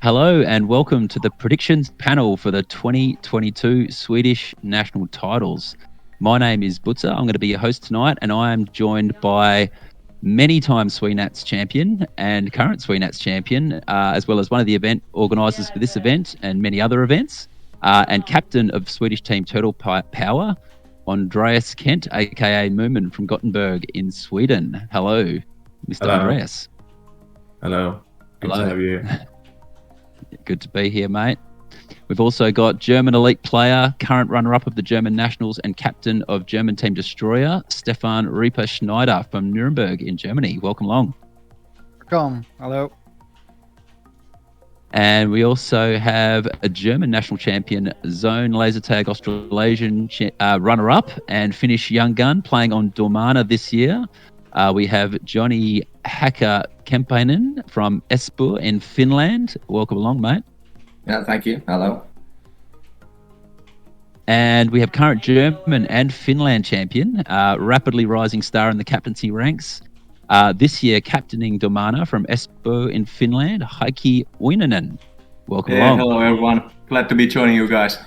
Hello and welcome to the predictions panel for the 2022 Swedish national titles. My name is Butzer. I'm going to be your host tonight, and I am joined by many-time SWENATS champion and current SWENATS champion, as well as one of the event organisers for this event and many other events, and captain of Swedish team Turtle Power, Andreas Kent, aka Mumin from Gothenburg in Sweden. Hello, Mr. Hello. Andreas. Hello. Good Hello. to have you. Good to be here, mate. We've also got German elite player, current runner-up of the German Nationals and captain of German Team Destroyer, Stefan Reaper Schneider from Nuremberg in Germany. Welcome along. Welcome. Hello. And we also have a German national champion, Zone Laser Tag Australasian runner-up and Finnish young gun playing on DOMARNA this year. We have Johnny Hacker Kempäinen from Espoo in Finland. Welcome along, mate. Yeah, thank you. Hello. And we have current German and Finland champion, rapidly rising star in the captaincy ranks. This year, captaining DOMARNA from Espoo in Finland, Heikki and Welcome along. Hello, everyone. Glad to be joining you guys.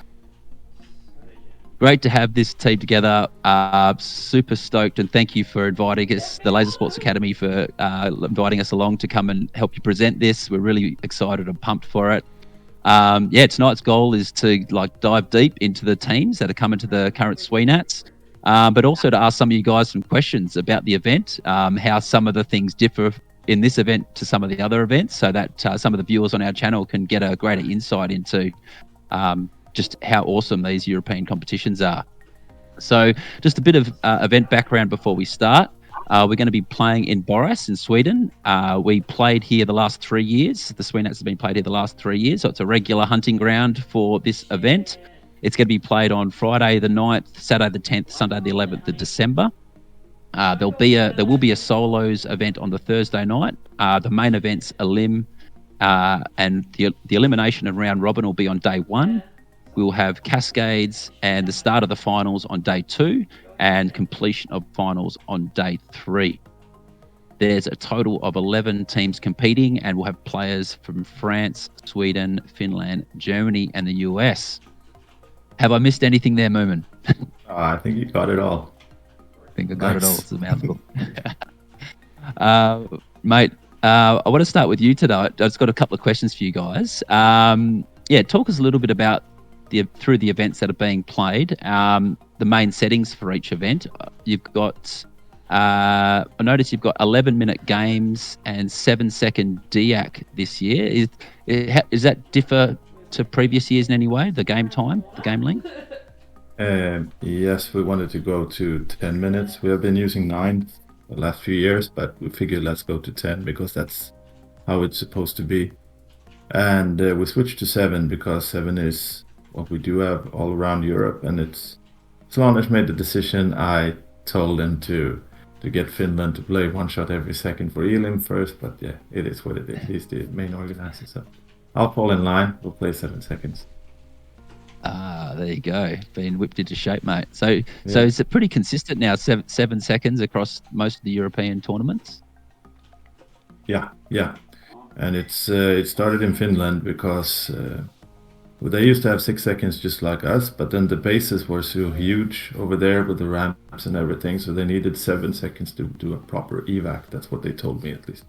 Great to have this team together. Super stoked, and thank you for inviting us, the Laser Sports Academy, for inviting us along to come and help you present this. We're really excited and pumped for it. Tonight's goal is to dive deep into the teams that are coming to the current SWENATS, but also to ask some of you guys some questions about the event, how some of the things differ in this event to some of the other events, so that some of the viewers on our channel can get a greater insight into just how awesome these European competitions are. So just a bit of event background before we start. We're going to be playing in Borås in Sweden. We played here the last 3 years. The SWENUTS have been played here the last 3 years, so it's a regular hunting ground for this event. It's going to be played on Friday the 9th, Saturday the 10th, Sunday the 11th of December. There will be a solos event on the Thursday night. The main event's Elim, and the elimination and round robin will be on day 1. We'll have cascades and the start of the finals on day 2 and completion of finals on day 3. There's a total of 11 teams competing, and we'll have players from France, Sweden, Finland, Germany, and the US. Have I missed anything there, Mumin? I think you got it all. I think I got it all. It's a mouthful. Mate, I want to start with you today. I've just got a couple of questions for you guys. Talk us a little bit about through the events that are being played, the main settings for each event. You've got, I noticed you've got 11-minute games and 7-second DAC this year. Is that differ to previous years in any way, the game time, the game length? Yes, we wanted to go to 10 minutes. We have been using 9 the last few years, but we figured let's go to 10 because that's how it's supposed to be. And we switched to 7 because 7 is what we do have all around Europe, and it's SWAT made the decision. I told them to get Finland to play one shot every second for Elim first, but yeah, it is what it is. He's the main organizer, so I'll fall in line. We'll play 7 seconds. There you go. Being whipped into shape, mate. So is it pretty consistent now? 7 seconds across most of the European tournaments? Yeah. And it started in Finland because they used to have 6 seconds just like us, but then the bases were so huge over there with the ramps and everything, so they needed 7 seconds to do a proper evac. That's what they told me, at least.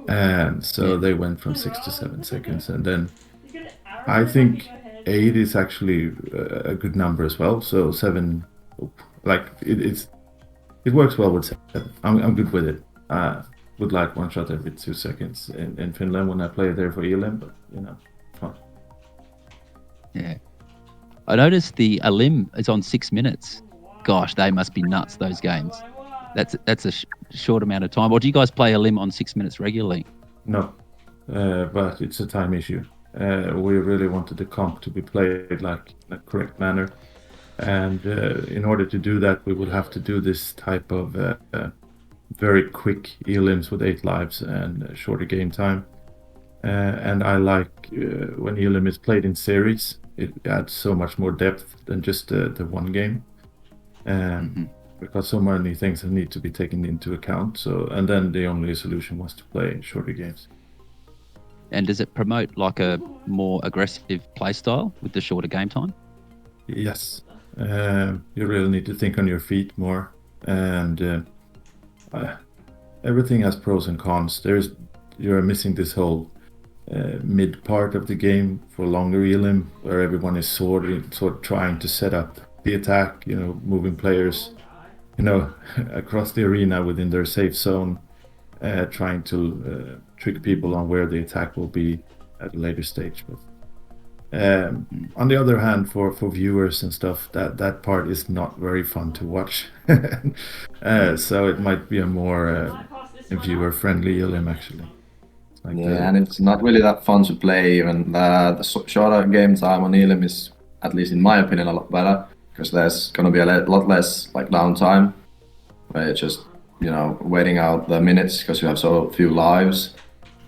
And so they went from 6 to 7 seconds, and then I think 8 is actually a good number as well. So 7, it works well with 7. I'm good with it. Would like one shot every 2 seconds in Finland when I play there for Elim, but fun. Yeah. I noticed the Elim is on 6 minutes. Gosh, they must be nuts, those games. That's a short amount of time. Or do you guys play Elim on 6 minutes regularly? No, but it's a time issue. We really wanted the comp to be played like in a correct manner. And in order to do that, we would have to do this type of very quick Elims with 8 lives and shorter game time. And I like when Elim is played in series, it adds so much more depth than just the one game. Because so many things need to be taken into account. And then the only solution was to play shorter games. And does it promote like a more aggressive play style with the shorter game time? Yes, you really need to think on your feet more, and everything has pros and cons. You're missing this whole mid part of the game for longer elim, where everyone is sort of trying to set up the attack, moving players, across the arena within their safe zone, trying to trick people on where the attack will be at a later stage. But on the other hand, for viewers and stuff, that part is not very fun to watch. So it might be a more viewer-friendly elim, actually. And it's not really that fun to play. Even the shorter game time on elim is, at least in my opinion, a lot better, because there's going to be a lot less like downtime, where you're just waiting out the minutes because you have so few lives.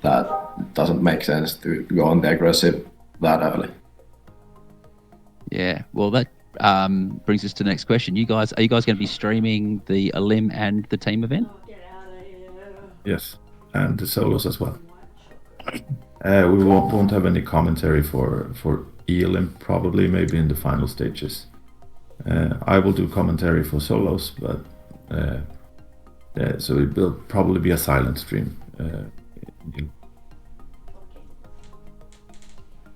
That doesn't make sense to go on the aggressive that early. Yeah, well, that brings us to the next question. Are you guys going to be streaming the elim and the team event? Yes, and the solos as well. We won't have any commentary for elim, probably, maybe in the final stages. I will do commentary for solos, but so it will probably be a silent stream.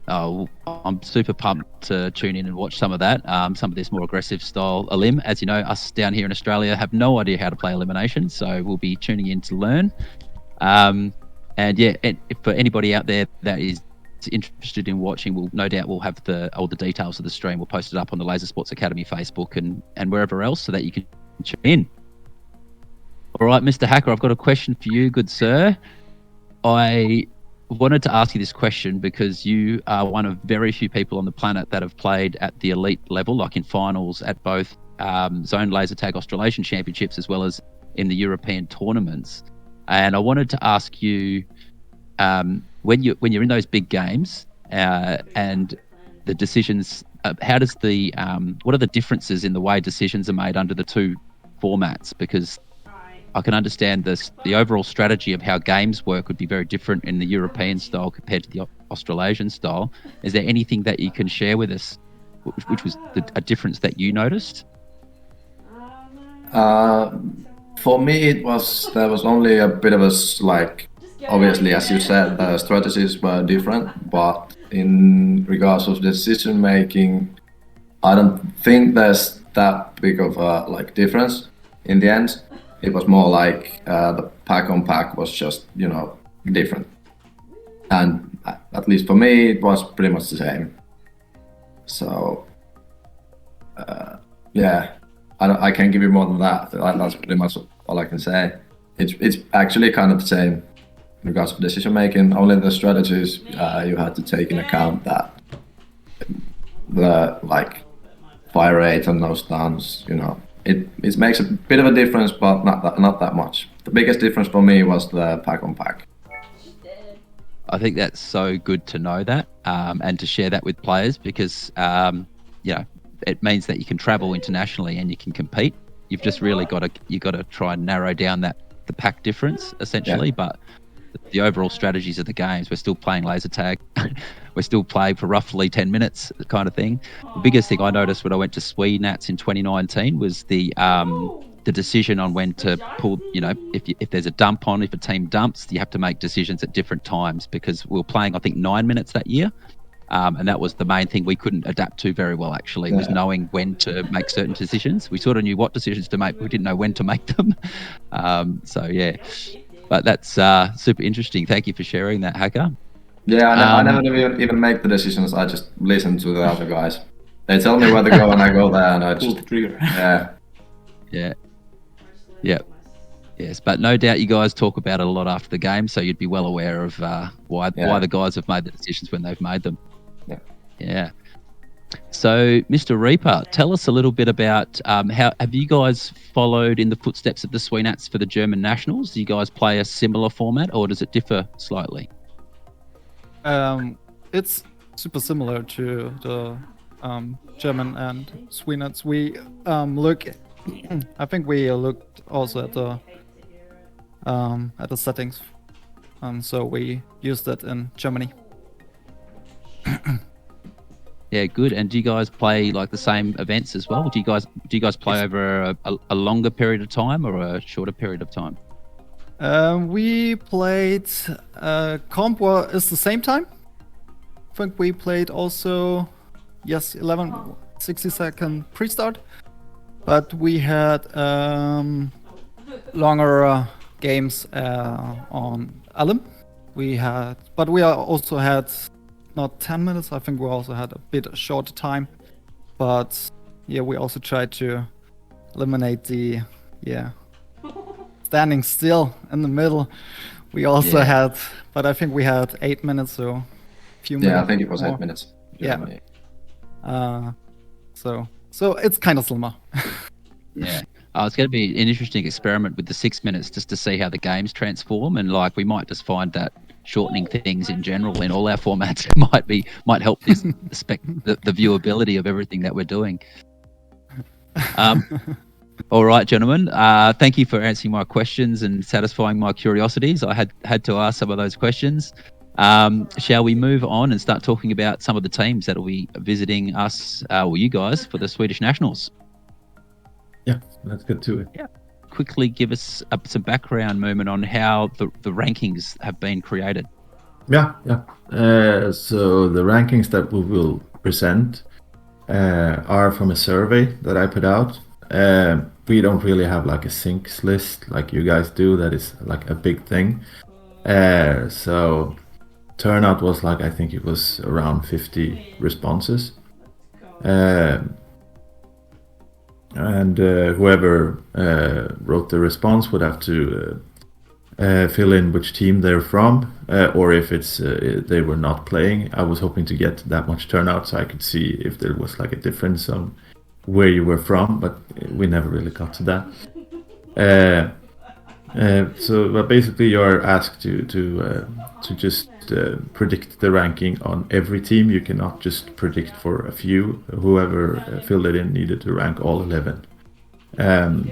Oh, I'm super pumped to tune in and watch some of that. Some of this more aggressive style elim. As you know, us down here in Australia have no idea how to play elimination, so we'll be tuning in to learn. And for anybody out there that is interested in watching, we'll have all the details of the stream. We'll post it up on the Laser Sports Academy Facebook and wherever else, so that you can tune in. All right, Mr. Hacker, I've got a question for you, good sir. I wanted to ask you this question because you are one of very few people on the planet that have played at the elite level, like in finals at both Zone Laser Tag Australasian Championships as well as in the European tournaments. And I wanted to ask you, when you're in those big games and the decisions, what are the differences in the way decisions are made under the two formats? Because I can understand the overall strategy of how games work would be very different in the European style compared to the Australasian style. Is there anything that you can share with us, which was a difference that you noticed? For me, there was only a bit of obviously, as you said, the strategies were different, but in regards of decision making, I don't think there's that big of a difference in the end. It was more like the pack on pack was just different, and at least for me it was pretty much the same. So I can't give you more than that. That's pretty much all I can say. It's actually kind of the same in regards to decision making. Only the strategies you had to take in account that the fire rate and those stuns, It makes a bit of a difference, but not that much. The biggest difference for me was the pack on pack. I think that's so good to know that and to share that with players, because it means that you can travel internationally and you can compete. You've just really got to try and narrow down the pack difference essentially. Yeah. But the overall strategies of the games, we're still playing laser tag. We're still playing for roughly 10 minutes kind of thing. The biggest thing I noticed when I went to SweNats in 2019 was the decision on when to pull, if there's a dump on, if a team dumps, you have to make decisions at different times, because we were playing, I think, 9 minutes that year. And that was the main thing we couldn't adapt to very well, actually, was knowing when to make certain decisions. We sort of knew what decisions to make, but we didn't know when to make them. But that's super interesting. Thank you for sharing that, Hacker. Yeah, I never even make the decisions. I just listen to the other guys. They tell me where to go and I go there, and I just trigger. Yeah. Yes, but no doubt you guys talk about it a lot after the game, so you'd be well aware of why the guys have made the decisions when they've made them. Yeah. So, Mr. Reaper, tell us a little bit about how have you guys followed in the footsteps of the SWENUTS for the German nationals? Do you guys play a similar format, or does it differ slightly? It's super similar to the German and SWENUTS. We I think we looked also at the settings so we used it in Germany. Yeah, good. And do you guys play like the same events as well? Do you guys play over a longer period of time or a shorter period of time? We played comp is the same time. I think we played also 60-second pre-start, but we had longer games on Alum. We also had not 10 minutes. I think we also had a bit shorter time, but yeah, we also tried to eliminate the standing still in the middle. We also had, but I think we had 8 minutes, so a few minutes. Yeah, I think it was more. 8 minutes. Yeah. So it's kind of slimmer. Yeah. It's going to be an interesting experiment with the 6 minutes just to see how the games transform, and like we might just find that shortening things in general in all our formats might help this the viewability of everything that we're doing. All right, gentlemen. Thank you for answering my questions and satisfying my curiosities. I had to ask some of those questions. Shall we move on and start talking about some of the teams that will be visiting us, or you guys, for the Swedish Nationals? Yeah, let's get to it. Yeah. Quickly give us some background, Mumin, on how the rankings have been created. Yeah. So the rankings that we will present are from a survey that I put out. We don't really have like a sinks list like you guys do. That is like a big thing. So turnout was like, I think it was around 50 responses. And whoever wrote the response would have to fill in which team they're from, or if it's they were not playing. I was hoping to get that much turnout so I could see if there was like a difference on where you were from, but we never really got to that. But basically you're asked to just predict the ranking on every team. You cannot just predict for a few. Whoever filled it in needed to rank all 11.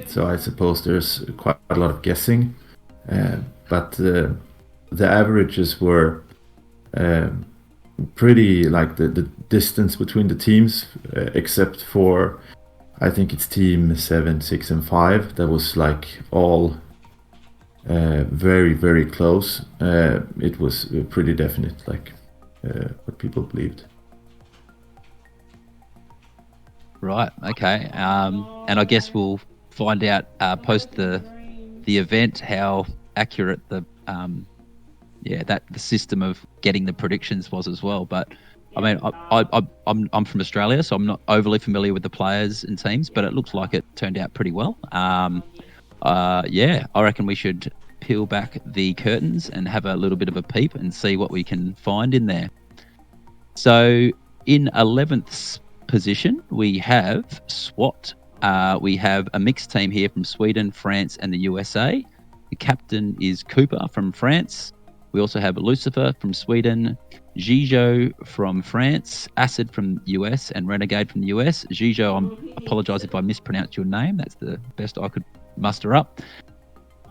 So I suppose there's quite a lot of guessing, but the averages were pretty like the distance between the teams, except for I think it's team 7, 6, and 5. That was like all very, very close. It was pretty definite, like what people believed. Right. Okay. And I guess we'll find out post the event how accurate the system of getting the predictions was as well. But I mean, I'm from Australia, so I'm not overly familiar with the players and teams, but it looks like it turned out pretty well. I reckon we should peel back the curtains and have a little bit of a peep and see what we can find in there. So in 11th position, we have SWAT. We have a mixed team here from Sweden, France, and the USA. The captain is Cooper from France. We also have Lucifer from Sweden, Gijo from France, Acid from the US, and Renegade from the US. Gijo, I apologise if I mispronounced your name. That's the best I could muster up.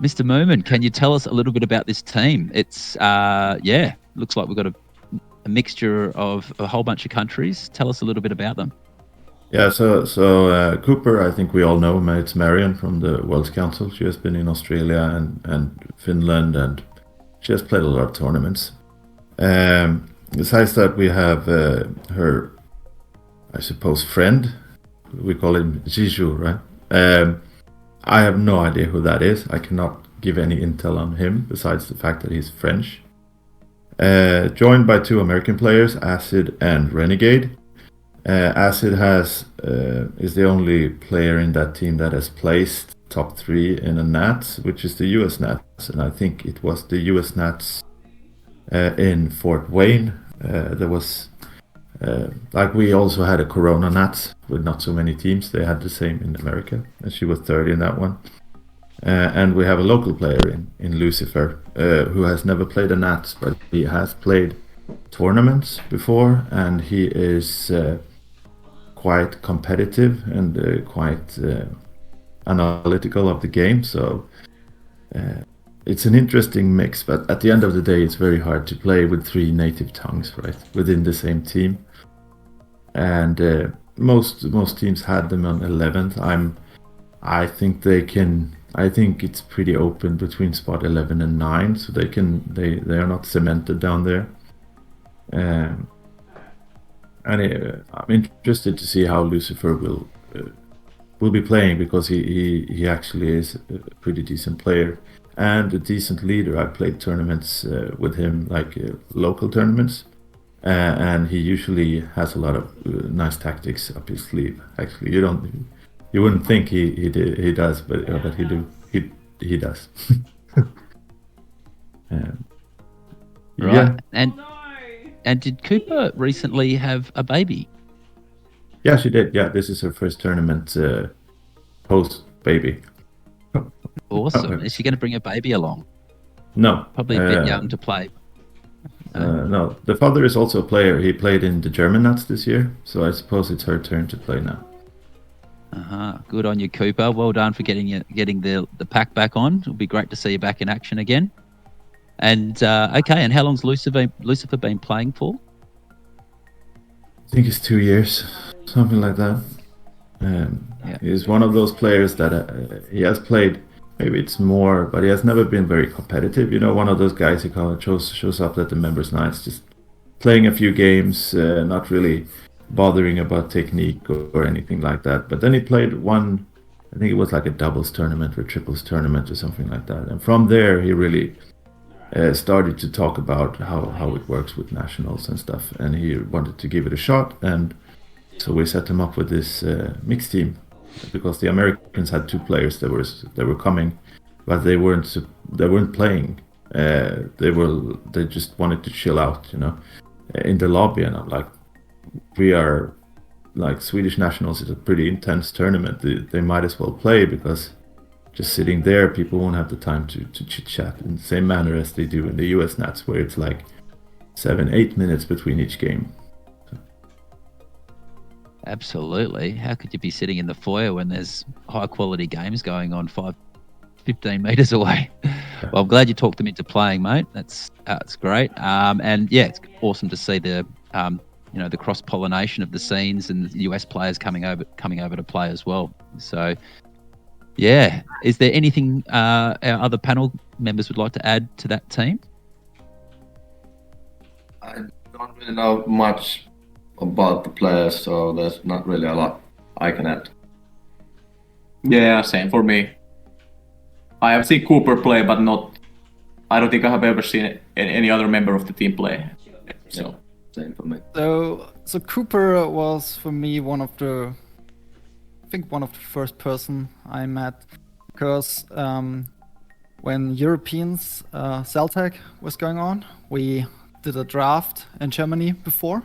Mr. Mumin, can you tell us a little bit about this team? It's, looks like we've got a mixture of a whole bunch of countries. Tell us a little bit about them. Yeah, so Cooper, I think we all know. It's Marion from the World Council. She has been in Australia and Finland, and she has played a lot of tournaments. Besides that, we have her, I suppose, friend. We call him Jiju, right? I have no idea who that is. I cannot give any intel on him besides the fact that he's French. Joined by 2 American players, Acid and Renegade. Acid is the only player in that team that has placed top 3 in a Nats, which is the US Nats, and I think it was the US Nats in Fort Wayne. There was like we also had a Corona Nats with not so many teams. They had the same in America, and she was third in that one. And we have a local player in Lucifer who has never played a Nats, but he has played tournaments before, and he is quite competitive and quite analytical of the game. So it's an interesting mix, but at the end of the day, it's very hard to play with 3 native tongues, right, within the same team. And most teams had them on 11th. I think it's pretty open between spot 11 and 9, so they are not cemented down there. And I'm interested to see how Lucifer will be playing, because he actually is a pretty decent player and a decent leader. I played tournaments with him, like local tournaments, and he usually has a lot of nice tactics up his sleeve. Actually, you wouldn't think he does, but he does. Right. Yeah. And did Cooper recently have a baby? Yeah, she did. Yeah, this is her first tournament post baby. Awesome. Is she going to bring a baby along? No, Probably a bit young to play. No, the father is also a player. He played in the SMORK this year, so I suppose it's her turn to play now. Good on you, Cooper. Well done for getting the pack back on. It'll be great to see you back in action again. And okay, and how long's Lucifer been playing for? I think it's 2 years, something like that. He's one of those players that he has played. Maybe it's more, but he has never been very competitive. You know, one of those guys who kind of shows up at the members' nights, just playing a few games, not really bothering about technique or anything like that. But then he played one, I think it was like a doubles tournament or triples tournament or something like that. And from there, he really started to talk about how it works with nationals and stuff. And he wanted to give it a shot. And so we set him up with this mixed team, because the Americans had 2 players that were coming, but they weren't playing. They just wanted to chill out, you know, in the lobby. And I'm like, we are like, Swedish nationals is a pretty intense tournament. They might as well play, because just sitting there, people won't have the time to chit chat in the same manner as they do in the US Nats, where it's like 7-8 minutes between each game. Absolutely. How could you be sitting in the foyer when there's high quality games going on 15 meters away? Well, I'm glad you talked them into playing, mate. That's great. And yeah, it's awesome to see the the cross pollination of the scenes and the US players coming over to play as well. So yeah, is there anything our other panel members would like to add to that team? I don't really know much about the players, so there's not really a lot I can add. Yeah, same for me. I have seen Cooper play, but I don't think I have ever seen any other member of the team play. So same for me. So Cooper was for me one of the first person I met, because when Europeans Celtec was going on, we did a draft in Germany before,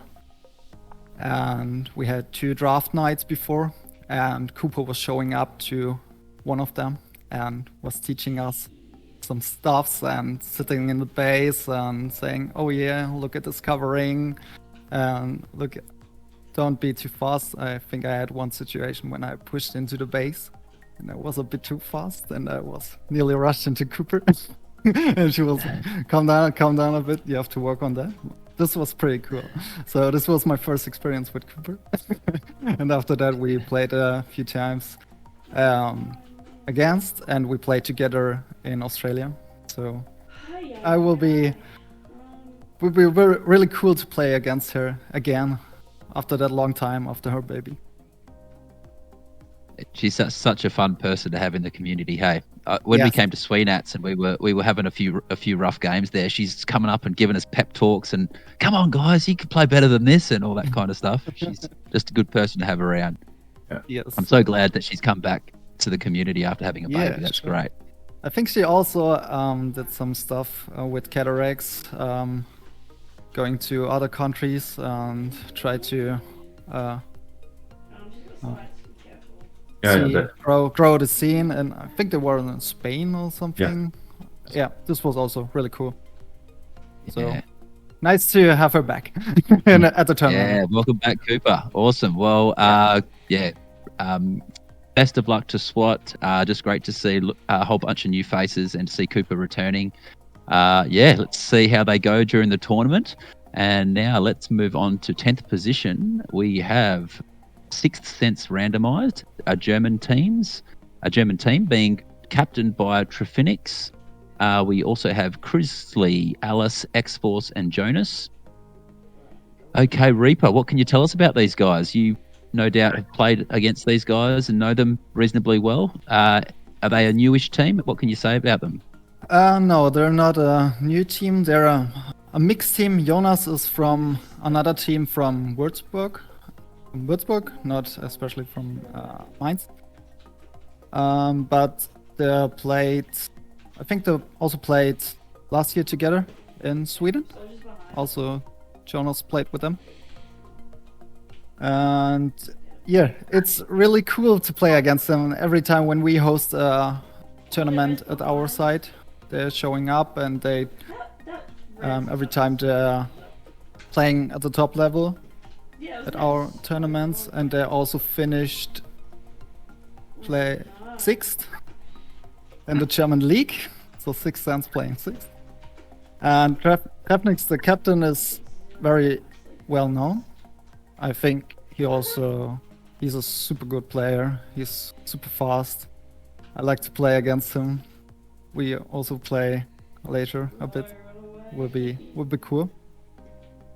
and we had 2 draft nights before, and Cooper was showing up to one of them and was teaching us some stuffs and sitting in the base and saying, oh yeah, look at this covering, and look, don't be too fast. I think I had one situation when I pushed into the base and I was a bit too fast, and I was nearly rushed into Cooper. And she was, calm down a bit, you have to work on that. This was pretty cool. So this was my first experience with Cooper. And after that we played a few times against, and we played together in Australia. So would be really cool to play against her again after that long time after her baby. She's such a fun person to have in the community. Hey, when we came to SweNats and we were having a few rough games there, she's coming up and giving us pep talks and, come on guys, you could play better than this, and all that kind of stuff. She's just a good person to have around. Yeah. Yes. I'm so glad that she's come back to the community after having a baby. Yeah, That's sure. great. I think she also did some stuff with cataracts, going to other countries and try to grow the scene. And I think they were in Spain or something. Yeah, this was also really cool. So nice to have her back at the tournament. Yeah, welcome back, Cooper. Awesome. Well, best of luck to SWAT. Just great to see a whole bunch of new faces and to see Cooper returning. Let's see how they go during the tournament. And now let's move on to 10th position. We have Sixth Sense Randomized, a German team being captained by Trefinix. We also have Chrisley, Alice, X-Force, and Jonas. Okay, Reaper, what can you tell us about these guys? You no doubt have played against these guys and know them reasonably well. Are they a newish team? What can you say about them? No, they're not a new team. They're a mixed team. Jonas is from another team from Würzburg. Not especially from Mainz. But they played, I think they also played last year together in Sweden. Also, Jonas played with them. And yeah, it's really cool to play against them. Every time when we host a tournament at our site, they're showing up, and they every time they're playing at the top level at our tournaments, and they also finished play 6th in the German league, so Sixth Sense playing 6th. And Trefnix, the captain, is very well known. I think he's a super good player. He's super fast. I like to play against him. We also play later a bit. Would be cool.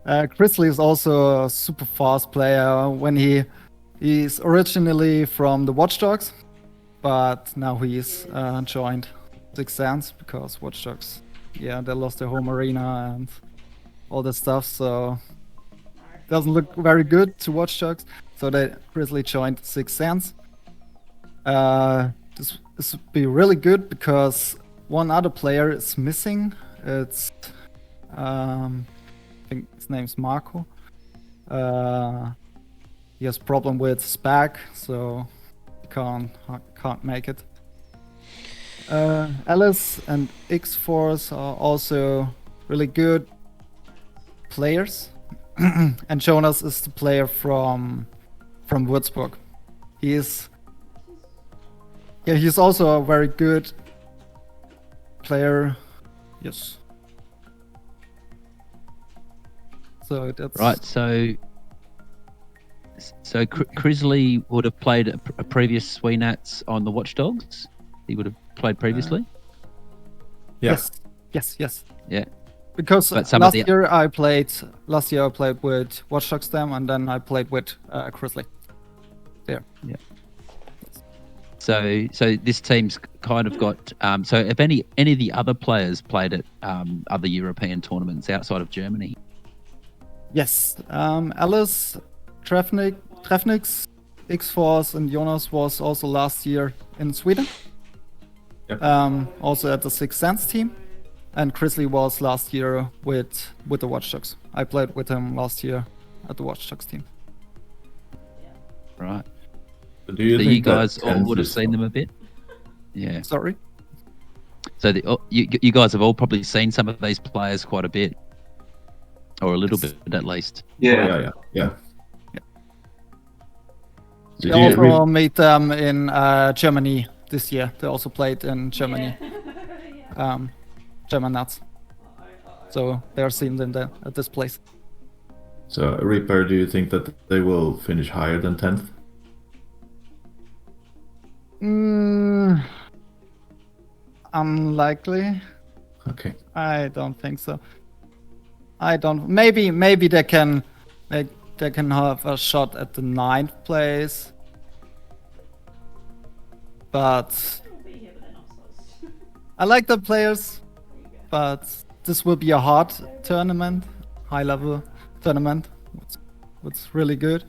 Chrisley is also a super fast player. When he's originally from the Watch Dogs, but now he's joined Sixth Sense because Watch Dogs, they lost their home arena and all that stuff, so doesn't look very good to Watch Dogs. So they Chrisley joined Sixth Sense. This would be really good because one other player is missing. It's I think his name's Marco. He has problem with his back, so he can't make it. Alice and X-Force are also really good players. And Jonas is the player from Würzburg. He's also a very good player. Yes. So that's right. So Chrisley would have played a previous SweNats on the Watch Dogs. He would have played previously. Yes. Yeah. Because last year I played with Watch Dogs them, and then I played with Chrisley. There. Yeah. So this team's kind of got. So if any of the other players played at other European tournaments outside of Germany? Yes. Alice, Trefnix, X-Force, and Jonas was also last year in Sweden. Yep. Also at the Sixth Sense team. And Chrisley was last year with the Watch Dogs. I played with him last year at the Watch Dogs team. Right. Do you guys all would have seen them a bit? Yeah. Sorry? So you guys have all probably seen some of these players quite a bit. Or a little bit at least. Yeah. We also made them in Germany this year. They also played in Germany. German Nuts. So they are seen at this place. So Reaper, do you think that they will finish higher than 10th? Unlikely. Okay. I don't think so. Maybe they can have a shot at the 9th place. But I like the players, but this will be a hard tournament, high level tournament. It's really good.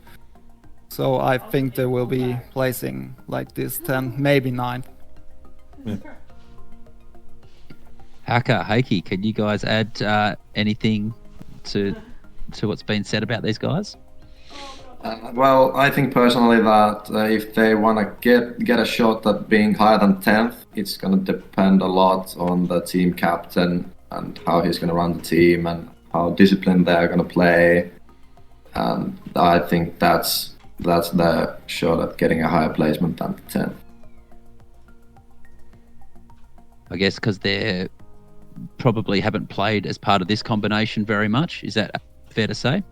So I think they will be placing like this 10, maybe 9. Yeah. Hacker, Heikki, can you guys add anything to what's been said about these guys? Well, I think personally that if they want to get a shot at being higher than 10th, it's going to depend a lot on the team captain and how he's going to run the team and how disciplined they're going to play. And I think that's that's the shot at getting a higher placement than the 10. I guess because they probably haven't played as part of this combination very much. Is that fair to say?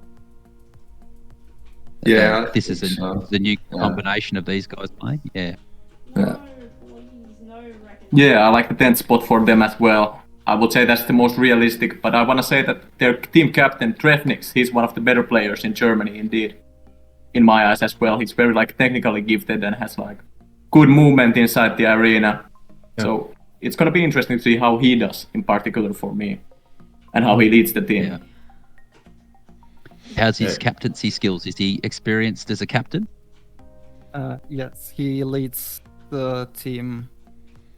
Yeah, I This is think so. the new combination of these guys playing. Yeah. Yeah, I like the 10th spot for them as well. I would say that's the most realistic, but I want to say that their team captain, Trefnix, he's one of the better players in Germany, indeed. In my eyes as well. He's very like technically gifted and has like good movement inside the arena. Yeah. So it's going to be interesting to see how he does, in particular for me, and how he leads the team. Yeah. How's his captaincy skills? Is he experienced as a captain? Yes, he leads the team.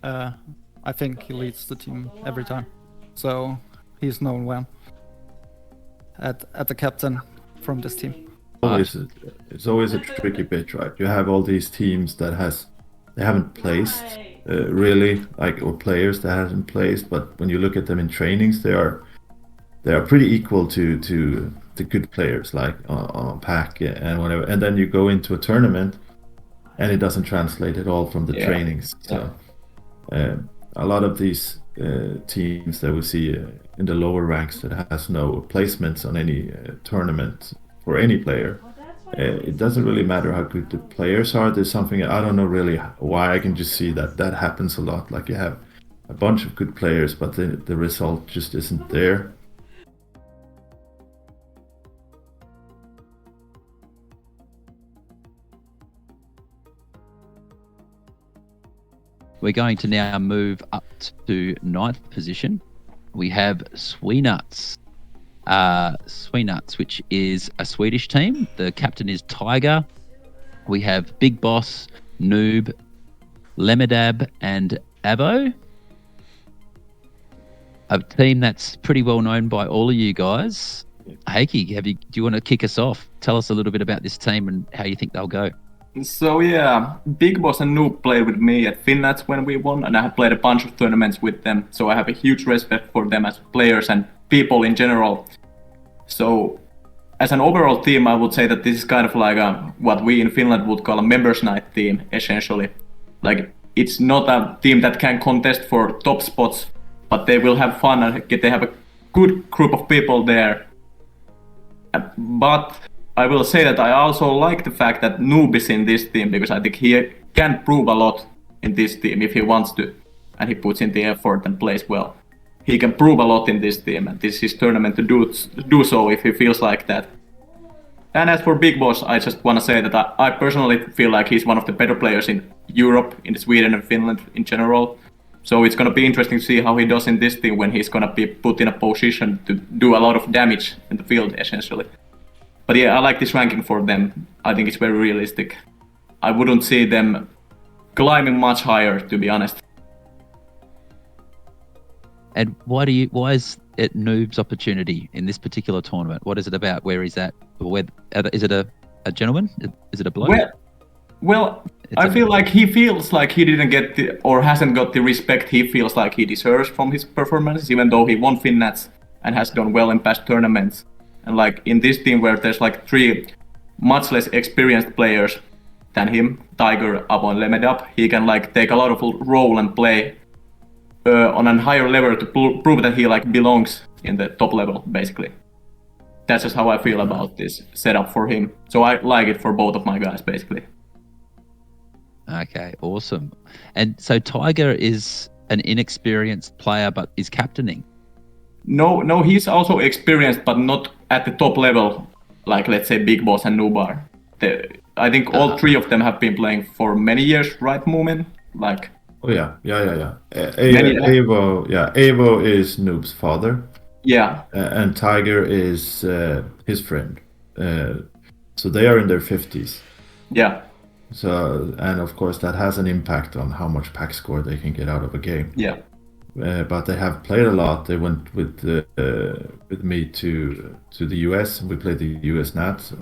I think he leads the team every time, so he's known well at the captain from this team. It's always a tricky bit, right? You have all these teams that they haven't placed really, like, or players that haven't placed, but when you look at them in trainings, they are pretty equal to the good players, like on pack and whatever. And then you go into a tournament, and it doesn't translate at all from the trainings. So a lot of these teams that we see in the lower ranks that has no placements on any tournament for any player, it doesn't really matter how good the players are. There's something, I don't know really why, I can just see that happens a lot. Like, you have a bunch of good players, but the result just isn't there. We're going to now move up to 9th position. We have SWENUTS. SWENUTS, which is a Swedish team. The captain is Tiger. We have Big Boss, Noob, Lemidab, and Avo. A team that's pretty well known by all of you guys. Heikki, do you want to kick us off? Tell us a little bit about this team and how you think they'll go. So yeah, Big Boss and Noob played with me at FEYDAKIN when we won, and I have played a bunch of tournaments with them, so I have a huge respect for them as players and people in general. So as an overall team, I would say that this is kind of like what we in Finland would call a members night team, essentially. Like, it's not a team that can contest for top spots, but they will have fun and they have a good group of people there. But I will say that I also like the fact that Noob is in this team, because I think he can prove a lot in this team if he wants to, and he puts in the effort and plays well. He can prove a lot in this team, and this is his tournament to do so if he feels like that. And as for Big Boss, I just want to say that I personally feel like he's one of the better players in Europe, in Sweden and Finland in general. So it's going to be interesting to see how he does in this team when he's going to be put in a position to do a lot of damage in the field, essentially. But yeah, I like this ranking for them. I think it's very realistic. I wouldn't see them climbing much higher, to be honest. And why is it Noob's opportunity in this particular tournament? What is it about? Where is that? Is it a gentleman? Is it a bloke? Well, I feel like he feels like he didn't get or hasn't got the respect he feels like he deserves from his performances, even though he won FEYDAKIN and has done well in past tournaments. And like in this team where there's like 3 much less experienced players than him, Tiger, Avo and Lemedab, he can like take a lot of role and play on a higher level to prove that he like belongs in the top level, basically. That's just how I feel about this setup for him. So I like it for both of my guys, basically. Okay, awesome. And so Tiger is an inexperienced player, but is captaining. No, he's also experienced, but not at the top level, like let's say Big Boss and Nubar. I think all 3 of them have been playing for many years, right, Mumin? Like. Oh yeah. Avo is Noob's father. Yeah. And Tiger is his friend. So they are in their 50s. Yeah. So, and of course that has an impact on how much pack score they can get out of a game. Yeah. But they have played a lot. They went with me to the US, and we played the US Nats,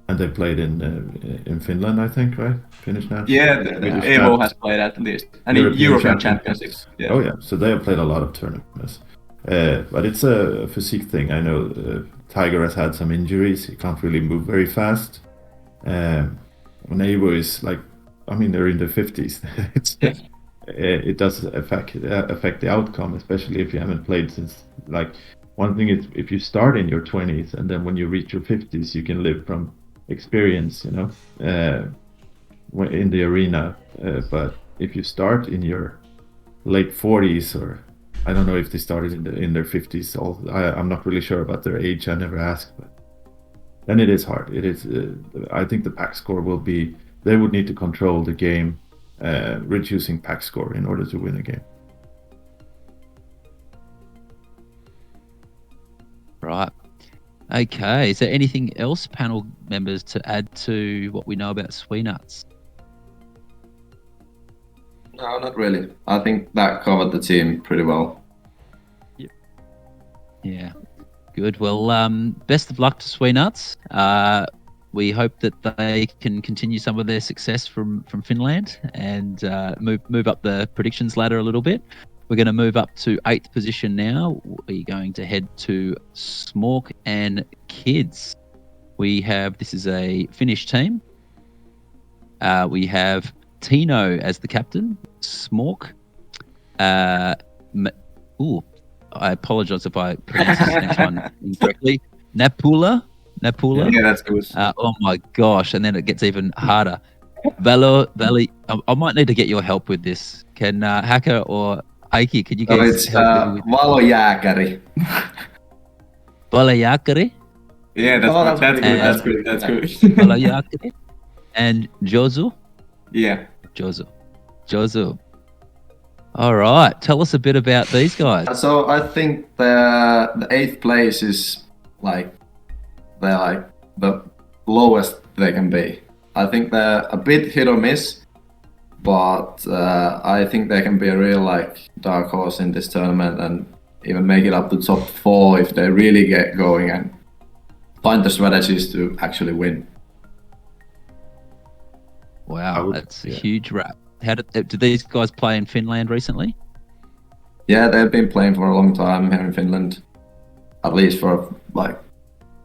and they played in Finland, I think, right? Finnish Nats. Yeah, Evo has played at least, and in European Championships. Yeah. Oh yeah, so they have played a lot of tournaments. But it's a physique thing. I know Tiger has had some injuries. He can't really move very fast. When Evo is like, I mean, they're in their 50s. It does affect the outcome, especially if you haven't played since. Like, one thing is if you start in your 20s and then when you reach your 50s, you can live from experience, you know, in the arena. But if you start in your late 40s, or I don't know if they started in their 50s. I'm not really sure about their age. I never asked, but then it is hard. It is. I think the pack score will be. They would need to control the game, reducing pack score in order to win a game. Right. Okay. Is there anything else, panel members, to add to what we know about SWENUTS? No, not really. I think that covered the team pretty well. Yeah. Good. Well, best of luck to SweNats. We hope that they can continue some of their success from Finland and move up the predictions ladder a little bit. We're going to move up to 8th position now. We're going to head to SMORK and Kids. This is a Finnish team. We have Tino as the captain. SMORK. I apologize if I pronounce this next one incorrectly. Napula. Yeah, that's good. Oh my gosh! And then it gets even harder. Valley. I might need to get your help with this. Can Hacker or Heikki, could you So guys it's help me with Valojääkäri. Valojääkäri? Yeah, that's good. That's good. Valojääkäri. And Jozu? Yeah. Jozu. All right. Tell us a bit about these guys. So I think the 8th place is they're like the lowest they can be. I think they're a bit hit or miss, but I think they can be a real dark horse in this tournament and even make it up to top 4 if they really get going and find the strategies to actually win. Wow, that's a huge rap. How did these guys play in Finland recently? Yeah, they've been playing for a long time here in Finland, at least for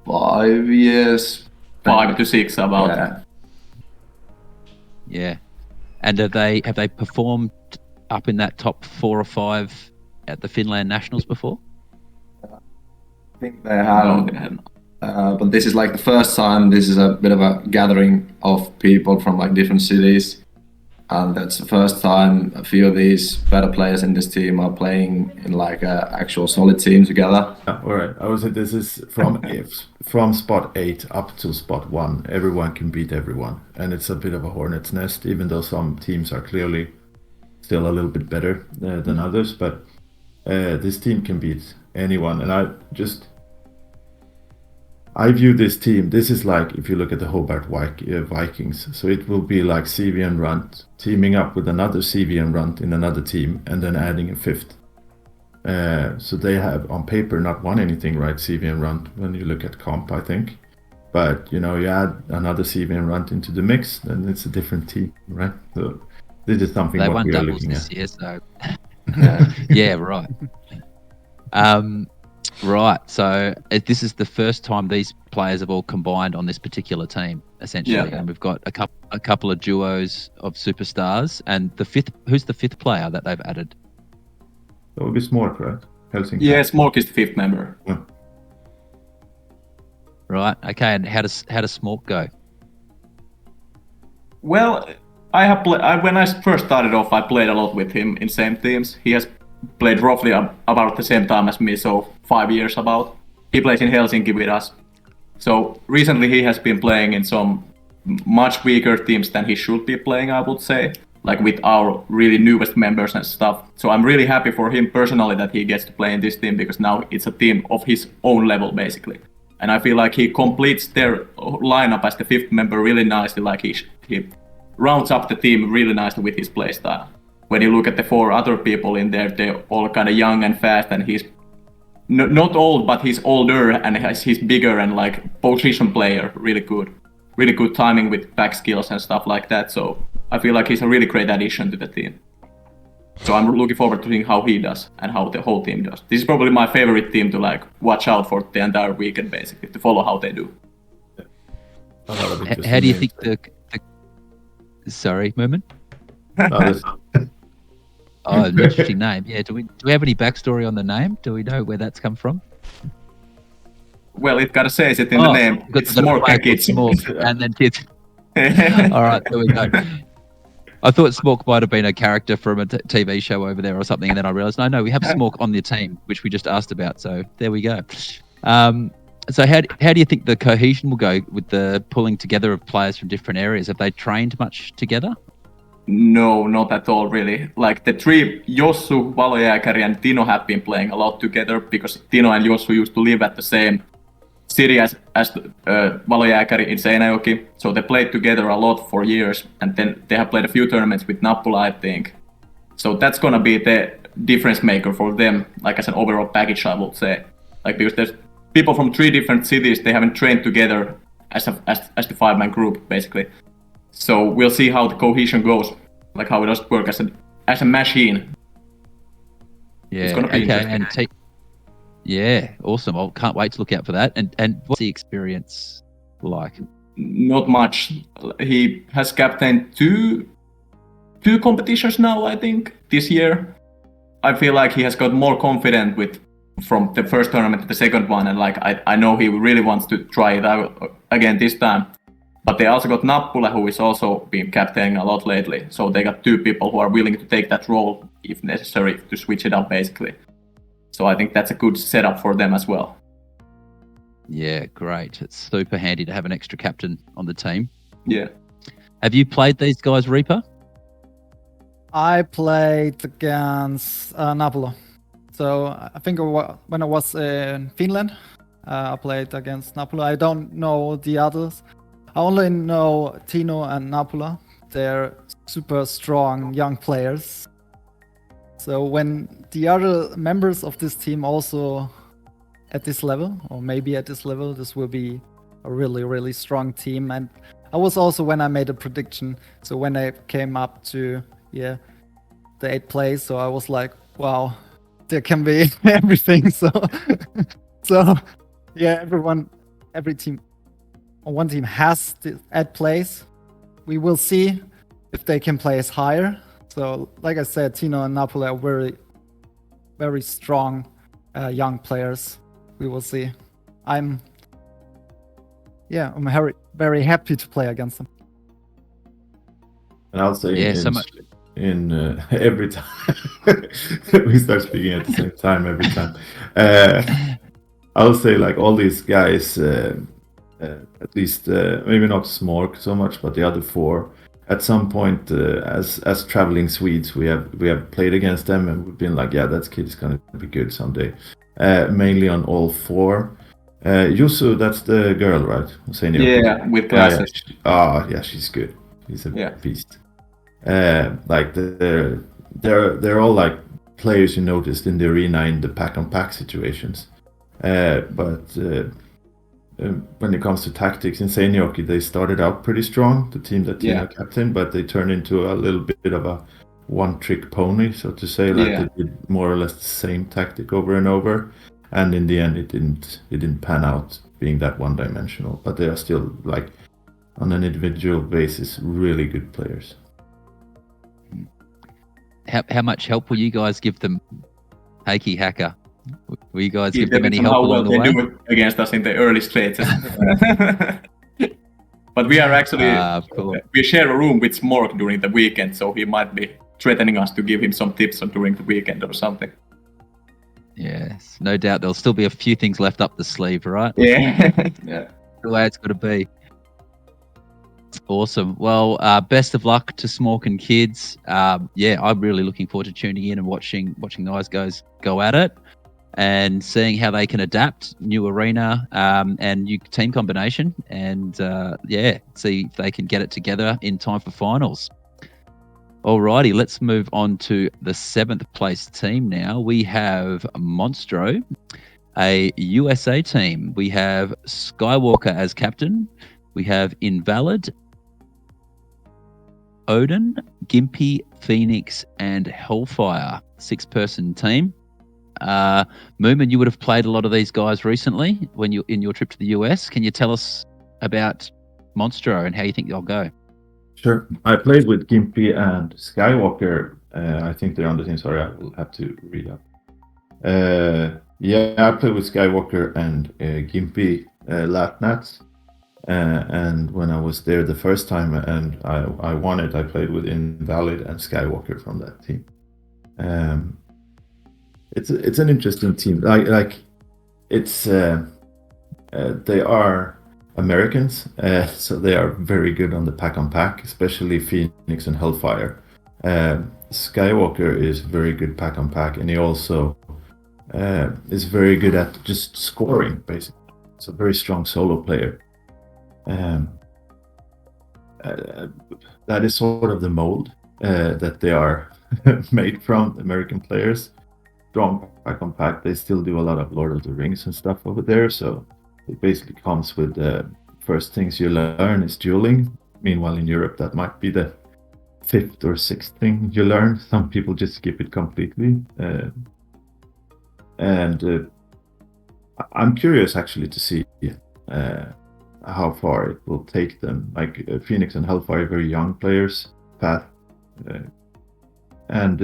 5 years. 5 to 6 about. Yeah. Yeah. And have they performed up in that top 4 or 5 at the Finland Nationals before? I think they have. But this is the first time. This is a bit of a gathering of people from different cities, and that's the first time a few of these better players in this team are playing in a actual solid team together. All right. I would say this is from spot 8 up to spot 1. Everyone can beat everyone, and it's a bit of a hornet's nest. Even though some teams are clearly still a little bit better than others, but this team can beat anyone. And I view this team, this is if you look at the Hobart Vikings, so it will be like CV and Runt teaming up with another CV and Runt in another team and then adding a 5th. So they have on paper not won anything, right, CV and Runt, when you look at comp, I think. But, you add another CV and Runt into the mix, then it's a different team, right? So this is something they what won we are doubles looking this at. year, so yeah, right. Right, so this is the first time these players have all combined on this particular team, essentially. Yeah. And we've got a couple of duos of superstars, and who's the 5th player that they've added? That would be SMORK, right? Helsinki. Yeah, SMORK is the 5th member. Yeah. Right. Okay. And how does SMORK go? Well, when I first started off, I played a lot with him in same teams. He has played roughly about the same time as me, so 5 years about. He plays in Helsinki with us. So recently he has been playing in some much weaker teams than he should be playing, I would say, with our really newest members and stuff. So I'm really happy for him personally that he gets to play in this team, because now it's a team of his own level, basically. And I feel like he completes their lineup as the 5th member really nicely, he rounds up the team really nicely with his playstyle. When you look at the 4 other people in there, they're all kind of young and fast, and he's not old, but he's older, and he's bigger and position player, really good timing with back skills and stuff like that. So I feel like he's a really great addition to the team. So I'm looking forward to seeing how he does and how the whole team does. This is probably my favorite team to watch out for the entire weekend, basically, to follow how they do. How do you think the sorry, Mumin? Oh, an interesting name. Yeah. Do we have any backstory on the name? Do we know where that's come from? Well, it gotta say it in the name. It's SMORK KIDS. And then kids. All right, there we go. I thought SMORK might have been a character from a TV show over there or something, and then I realised no, we have SMORK on the team, which we just asked about. So there we go. So how do you think the cohesion will go with the pulling together of players from different areas? Have they trained much together? No, not at all, really. Like the three, Jossu, Valojääkäri, and Tino have been playing a lot together because Tino and Jossu used to live at the same city as Valojääkäri in Seinäjoki. So they played together a lot for years, and then they have played a few tournaments with Nappula, I think. So that's gonna be the difference maker for them, like as an overall package, I would say. Like because there's people from 3 different cities, they haven't trained together as the 5-man group, basically. So we'll see how the cohesion goes, like how it does work as a machine. Yeah. It's gonna be interesting. And yeah, awesome. I can't wait to look out for that. And what's the experience like? Not much. He has captained two competitions now, I think, this year. I feel like he has got more confident from the first tournament to the second one, and like I know he really wants to try it out again this time. But they also got Nappula, who is also been captaining a lot lately. So they got 2 people who are willing to take that role if necessary to switch it up, basically. So I think that's a good setup for them as well. Yeah, great. It's super handy to have an extra captain on the team. Yeah. Have you played these guys, Reaper? I played against Nappula. So I think when I was in Finland, I played against Nappula. I don't know the others. I only know Tino and Nappula. They're super strong young players. So when the other members of this team also at this level, or maybe at this level, this will be a really, really strong team. And I was also when I made a prediction. So when I came up to the 8th place, so I was like, wow, there can be everything. So every team. One team has the 8th place. We will see if they can place higher. So, like I said, Tino and Nappula are very, very strong young players. We will see. I'm very, very happy to play against them. And I'll say so much. In every time we start speaking at the same time every time. I'll say like all these guys. At least maybe not SMORK so much, but the other 4. At some point, as traveling Swedes, we have played against them, and we've been like, yeah, that kid is gonna be good someday. Mainly on all 4. Yusu, that's the girl, right? Yeah, with glasses. Yeah, she's good. She's a beast. Like they're all like players you noticed in the arena in the pack-on-pack situations. But when it comes to tactics in Seinäjoki, they started out pretty strong, the team that Tino captained, but they turned into a little bit of a one-trick pony, so to say. Like they did more or less the same tactic over and over, and in the end, it didn't pan out being that one-dimensional. But they are still, like, on an individual basis, really good players. How much help will you guys give them, Heikki, Hacker? Will you guys give them any help along the way? They do it against us in the early stages. But we are actually we share a room with SMORK during the weekend, so he might be threatening us to give him some tips during the weekend or something. Yes, no doubt there'll still be a few things left up the sleeve, right? Yeah. The way it's got to be. Awesome. Well, best of luck to SMORK and Kids. I'm really looking forward to tuning in and watching those guys go at it and seeing how they can adapt new arena and new team combination, and see if they can get it together in time for finals. Alrighty, let's move on to the 7th place team now. We have MONSTRO, a USA team. We have Skywalker as captain. We have Invalid, Odin, Gimpy, Phoenix, and Hellfire. 6-person team. Mumin, you would have played a lot of these guys recently when you in your trip to the US. Can you tell us about MONSTRO and how you think they'll go. Sure. I played with Gimpy and Skywalker. I think they're on the team. Sorry, I will have to read up. Yeah, I played with Skywalker and Gimpy SWENUTS. And when I was there the first time and I won it, I played with Invalid and Skywalker from that team. It's an interesting team. Like it's they are Americans, so they are very good on the pack-on-pack, especially Phoenix and Hellfire. Skywalker is very good pack-on-pack, and he also is very good at just scoring, basically. It's a very strong solo player. That is sort of the mold that they are made from, American players. Strong pack-on-pack. They still do a lot of Lord of the Rings and stuff over there, so it basically comes with the first things you learn is dueling. Meanwhile, in Europe, that might be the 5th or 6th thing you learn. Some people just skip it completely. I'm curious actually to see how far it will take them. Like Phoenix and Hellfire, very young players, Path, and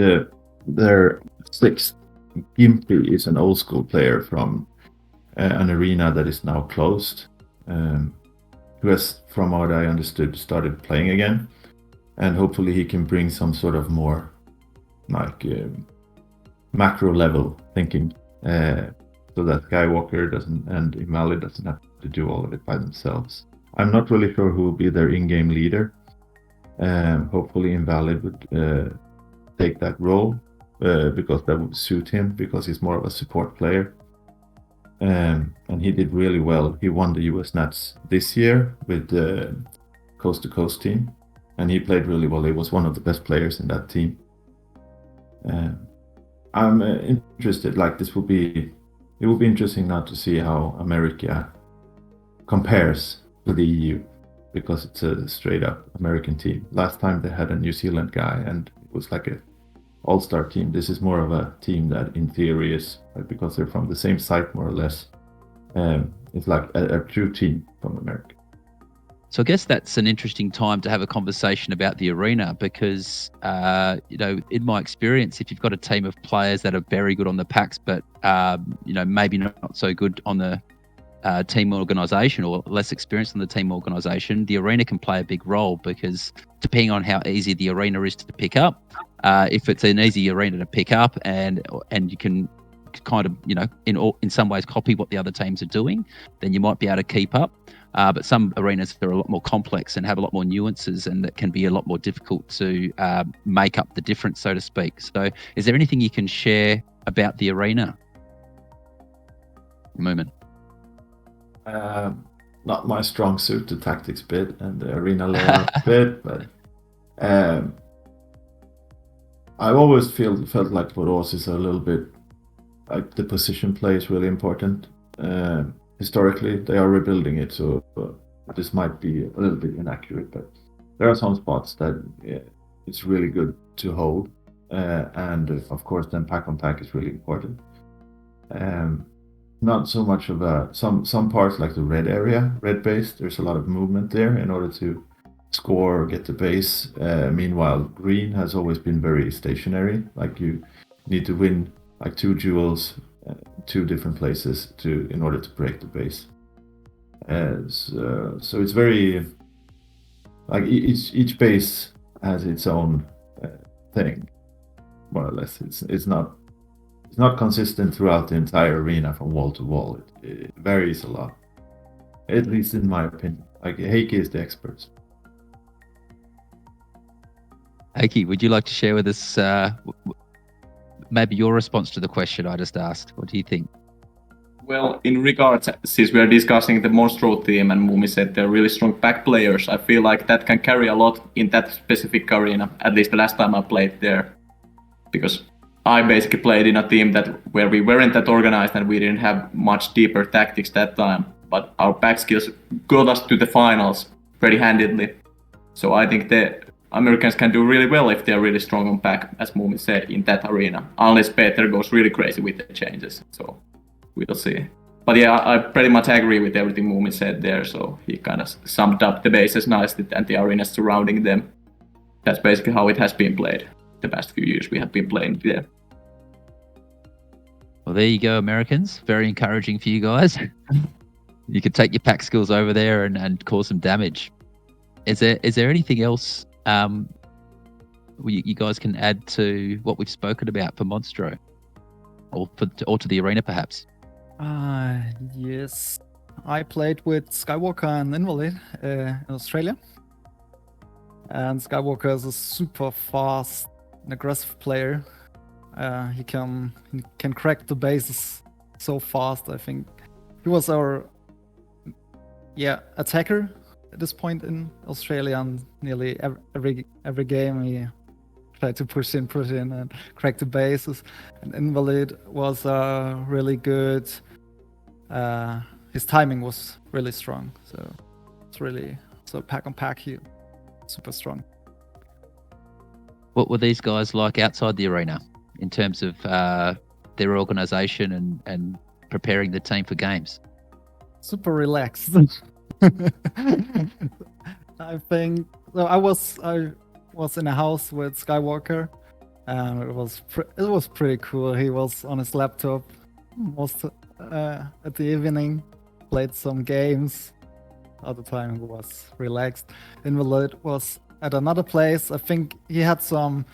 their 6th, Gimpy, is an old school player from an arena that is now closed, who has, from what I understood, started playing again, and hopefully he can bring some sort of more like macro level thinking, so that Skywalker doesn't and Invalid doesn't have to do all of it by themselves. I'm not really sure who will be their in-game leader. Hopefully Invalid would take that role because that would suit him, because he's more of a support player. And he did really well. He won the SWENUTS this year with the Coast to Coast team, and he played really well. He was one of the best players in that team. I'm interested. Like it will be interesting now to see how America compares to the EU, because it's a straight up American team. Last time they had a New Zealand guy, and it was like a all-star team. This is more of a team that in theory is, because they're from the same site more or less, it's like a true team from America. So I guess that's an interesting time to have a conversation about the arena, because in my experience, if you've got a team of players that are very good on the packs but maybe not so good on the team organization, or less experienced in the team organization, the arena can play a big role, because depending on how easy the arena is to pick up, if it's an easy arena to pick up and you can kind of in some ways copy what the other teams are doing, then you might be able to keep up. But some arenas are a lot more complex and have a lot more nuances, and that can be a lot more difficult to make up the difference, so to speak. So is there anything you can share about the arena, Mumin? Not my strong suit, the tactics bit and the arena layout bit, but I've always felt like Borås is a little bit like the position play is really important. Historically, they are rebuilding it, so this might be a little bit inaccurate, but there are some spots that it's really good to hold, and of course then pack-on-pack is really important. Not so much of some parts like the red area, red base, there's a lot of movement there in order to score or get the base. Meanwhile, green has always been very stationary, like you need to win like 2 duels, 2 different places in order to break the base. So it's very like each base has its own thing, more or less. It's not consistent throughout the entire arena from wall to wall. It varies a lot, at least in my opinion. Like Heikki is the expert. Heikki, would you like to share with us maybe your response to the question I just asked? What do you think? Well, in regards, since we are discussing the MONSTRO team and Mumin said they're really strong pack players, I feel like that can carry a lot in that specific arena, at least the last time I played there. Because I basically played in a team where we weren't that organized and we didn't have much deeper tactics that time, but our pack skills got us to the finals very handedly. So I think the Americans can do really well if they're really strong on pack, as Mumin said, in that arena, unless Peter goes really crazy with the changes. So we'll see. But yeah, I pretty much agree with everything Mumin said there. So he kind of summed up the bases nicely and the arenas surrounding them. That's basically how it has been played the past few years. We have been playing there. Well, there you go, Americans. Very encouraging for you guys. You could take your pack skills over there and cause some damage. Is there anything else you guys can add to what we've spoken about for MONSTRO, or to the arena perhaps? Yes. I played with Skywalker and Invalid in Australia. And Skywalker is a super fast and aggressive player. He can crack the bases so fast. I think he was our attacker at this point in Australia, and nearly every game he tried to push in and crack the bases. And Invalid was really good. His timing was really strong, so it's really pack on pack here, super strong. What were these guys like outside the arena in terms of their organization and preparing the team for games? Super relaxed. I think so. I was in a house with Skywalker, and it was pretty cool. He was on his laptop most at the evening, played some games. Other time he was relaxed. Invalid was at another place. I think he had some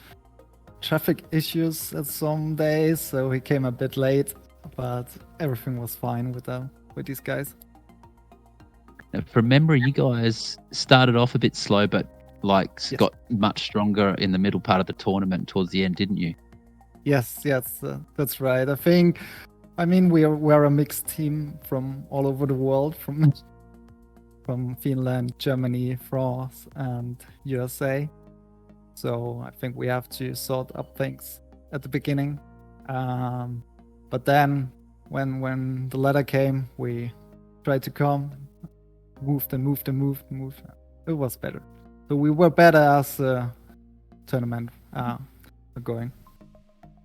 traffic issues at some days, so he came a bit late, but everything was fine with these guys. Now, from memory, you guys started off a bit slow, but got much stronger in the middle part of the tournament towards the end, didn't you? Yes, that's right. I mean, we're a mixed team from all over the world, from Finland, Germany, France, and USA. So I think we have to sort up things at the beginning. But then when the ladder came, we tried to come, moved. It was better. So we were better as the tournament going.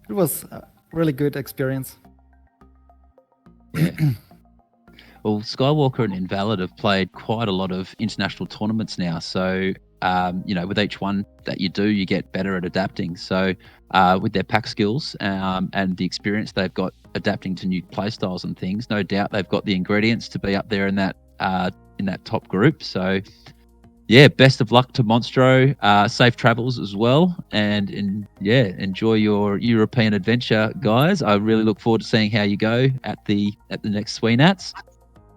It was a really good experience. Yeah. Well, Skywalker and Invalid have played quite a lot of international tournaments now. So, with each one that you do, you get better at adapting. So, with their pack skills and the experience they've got adapting to new playstyles and things, no doubt they've got the ingredients to be up there in that top group. So, yeah, best of luck to MONSTRO. Safe travels as well, and enjoy your European adventure, guys. I really look forward to seeing how you go at the next SweNats.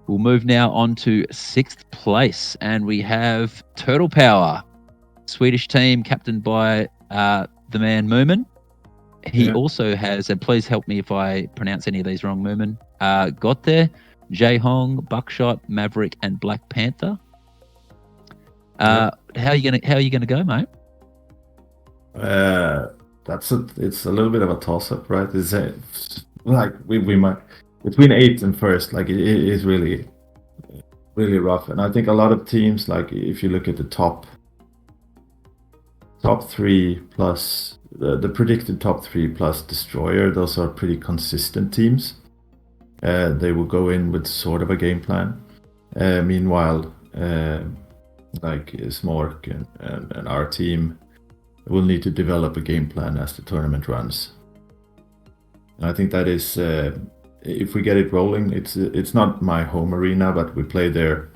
We'll move now on to 6th place, and we have Turtle Power, Swedish team captained by the man Mumin. He also has, and please help me if I pronounce any of these wrong, Mumin. Got there, Jaehong, Buckshot, Maverick, and Black Panther. How are you gonna go, mate? It's a little bit of a toss up, right? It's like we might between 8th and 1st. Like it is really rough, and I think a lot of teams, like if you look at the top 3 plus the predicted top 3 plus Destroyer, those are pretty consistent teams. They will go in with sort of a game plan. Meanwhile, like SMORK and our team will need to develop a game plan as the tournament runs. And I think that is, if we get it rolling, it's not my home arena, but we play there.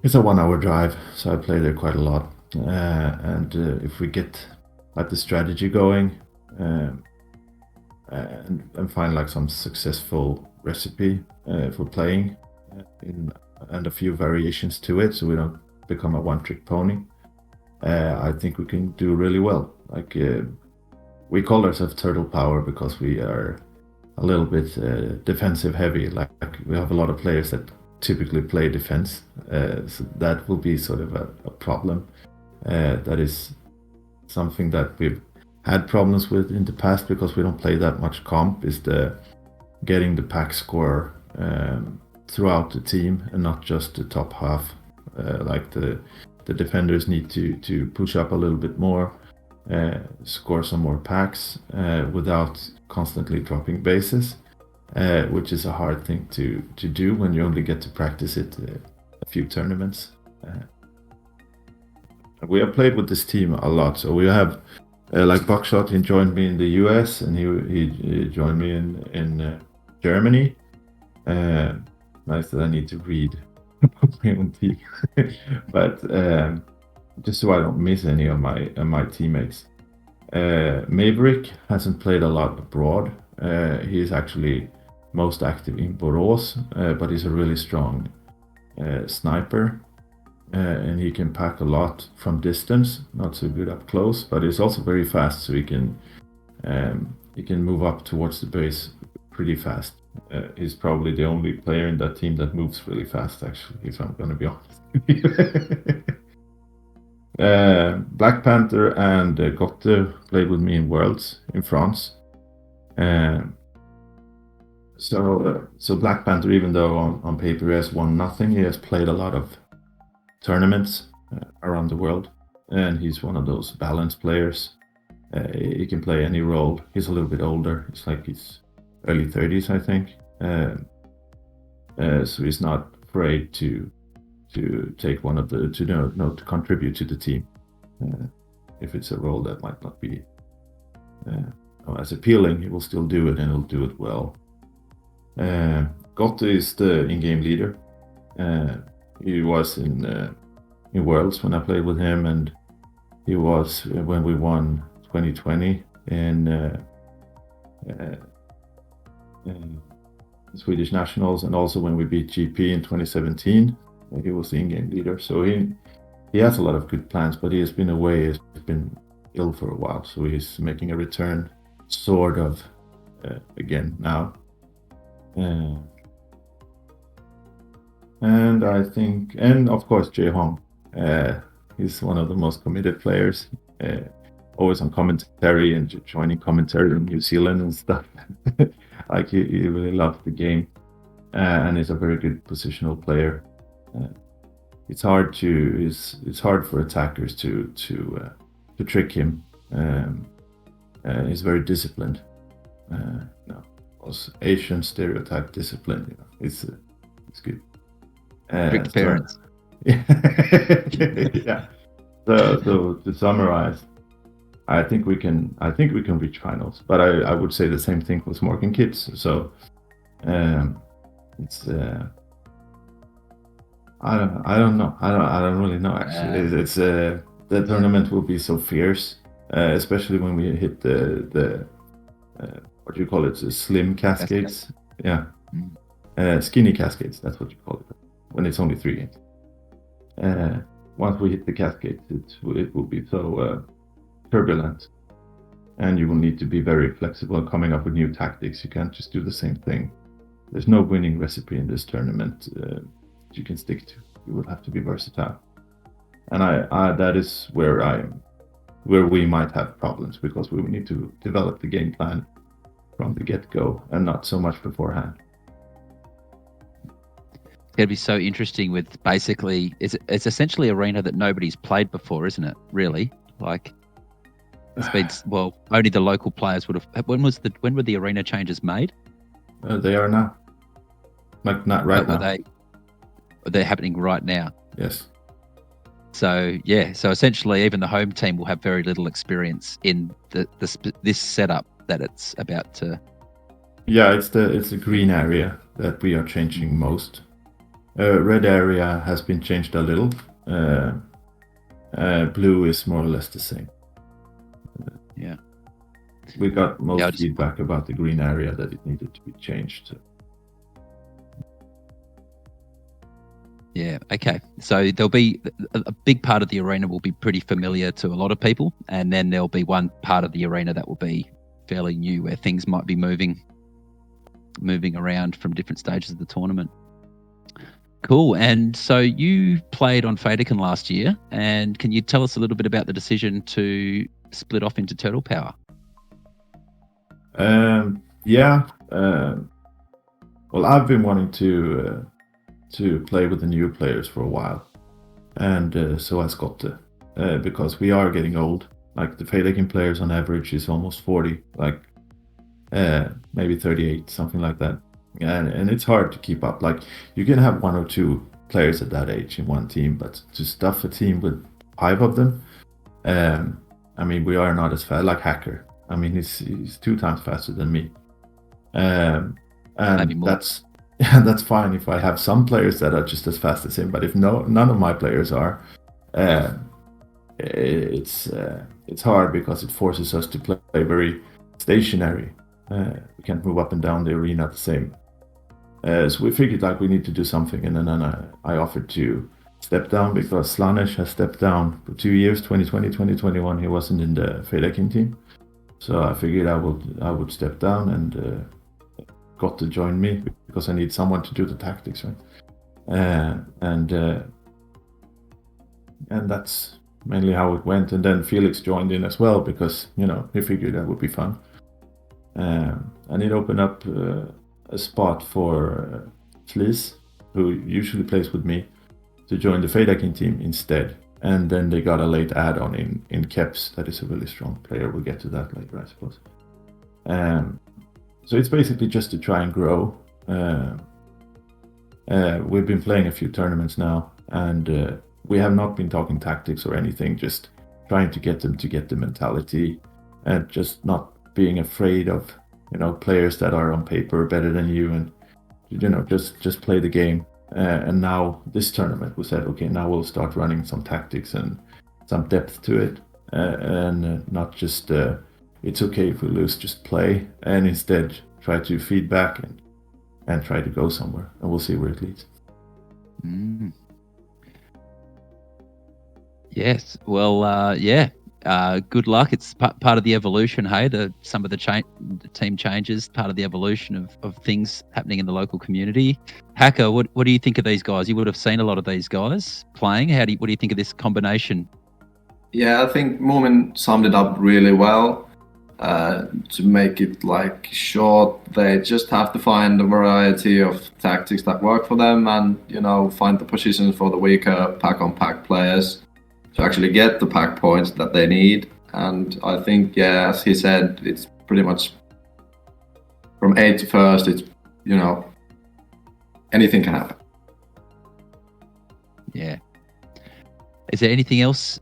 It's a 1-hour drive, so I play there quite a lot. And if we get like the strategy going and find like some successful recipe for playing and a few variations to it, so we don't become a one-trick pony, I think we can do really well. Like we call ourselves Turtle Power because we are a little bit defensive heavy. Like we have a lot of players that typically play defense, so that will be sort of a problem. That is something that we've had problems with in the past because we don't play that much comp, is the getting the pack score throughout the team and not just the top half. Like the defenders need to push up a little bit more, score some more packs without constantly dropping bases. which is a hard thing to do when you only get to practice it a few tournaments. We have played with this team a lot, so we have like Buckshot. He joined me in the US, and he joined me in Germany. Nice that I need to read my own team, but just so I don't miss any of my teammates. Maverick hasn't played a lot abroad. He is actually most active in Borås, but he's a really strong sniper, and he can pack a lot from distance. Not so good up close, but he's also very fast, so he can move up towards the base pretty fast. He's probably the only player in that team that moves really fast, actually, if I'm gonna be honest. Black Panther and Gotte played with me in Worlds in France. So Black Panther, even though on paper he has won nothing, he has played a lot of tournaments around the world, and he's one of those balanced players. He can play any role. He's a little bit older. It's like he's early 30s, I think. So he's not afraid to take one of the to contribute to the team if it's a role that might not be as appealing. He will still do it, and he'll do it well. Gotte is the in-game leader. He was in Worlds when I played with him, and he was when we won 2020 in Swedish Nationals, and also when we beat GP in 2017. He was the in-game leader, so he has a lot of good plans, but he has been away. He's been ill for a while, so he's making a return, sort of, again now. And I think, and of course, Jae Hong. He's one of the most committed players. Always on commentary and joining commentary in New Zealand and stuff. Like he really loves the game, and he's a very good positional player. It's hard for attackers to trick him. He's very disciplined. Asian stereotype discipline. It's good. Strict parents. Yeah. So to summarize, I think we can reach finals, but I would say the same thing for SMORK Kids. So it's I don't know. I don't really know actually. It's the tournament will be so fierce, especially when we hit the what do you call it? The slim cascades. Yeah. Skinny cascades. That's what you call it. When it's only 3 games. Once we hit the cascades, it will be so turbulent, and you will need to be very flexible and coming up with new tactics. You can't just do the same thing. There's no winning recipe in this tournament you can stick to. You will have to be versatile, and I that is where we might have problems, because we will need to develop the game plan from the get-go and not so much beforehand. It's going to be so interesting with basically, it's essentially arena that nobody's played before, isn't it? Really, like it's been, well, only the local players would have. When were the arena changes made? They are now, like not right now. They're happening right now. Yes. So yeah, so essentially, even the home team will have very little experience in this setup that it's about to. Yeah, it's the green area that we are changing most. Red area has been changed a little. Blue is more or less the same. Yeah. We got most feedback about the green area that it needed to be changed. Yeah, okay. So there'll be a big part of the arena will be pretty familiar to a lot of people, and then there'll be one part of the arena that will be fairly new, where things might be moving around from different stages of the tournament. Cool. And so you played on FEYDAKIN last year, and can you tell us a little bit about the decision to split off into Turtle Power? Yeah. Well, I've been wanting to play with the new players for a while, and so has Gotte, because we are getting old. Like the FEYDAKIN players on average is almost 40. Like maybe 38, something like that. And it's hard to keep up. Like, you can have 1 or 2 players at that age in one team, but to stuff a team with 5 of them, I mean, we are not as fast. Like Hacker, I mean, he's 2 times faster than me, and that's fine if I have some players that are just as fast as him. But if none of my players are, it's hard because it forces us to play very stationary. We can't move up and down the arena the same. So we figured like we need to do something, and then I offered to step down because Slanesh has stepped down for 2 years, 2020, 2021. He wasn't in the FEYDAKIN team, so I figured I would step down, and got to join me because I need someone to do the tactics, right? And that's mainly how it went. And then Felix joined in as well because he figured that would be fun, and it opened up a spot for Fleece, who usually plays with me, to join the FEYDAKIN team instead. And then they got a late add-on in Keps that is a really strong player. We'll get to that later, I suppose. So it's basically just to try and grow. We've been playing a few tournaments now, and we have not been talking tactics or anything, just trying to get them to get the mentality and just not being afraid of players that are on paper better than you, and just play the game. And now this tournament, we said, okay, now we'll start running some tactics and some depth to it, and not just it's okay if we lose, just play, and instead try to feed back and try to go somewhere, and we'll see where it leads. Yes, well, good luck. It's part of the evolution, hey? Some of the team changes, part of the evolution of things happening in the local community. Hacker, what do you think of these guys? You would have seen a lot of these guys playing. What do you think of this combination? Yeah, I think Mumin summed it up really well. To make it short, they just have to find a variety of tactics that work for them, and find the positions for the weaker pack-on-pack players to actually get the pack points that they need. And I think, as he said, it's pretty much from 8 to first. It's anything can happen. Yeah. Is there anything else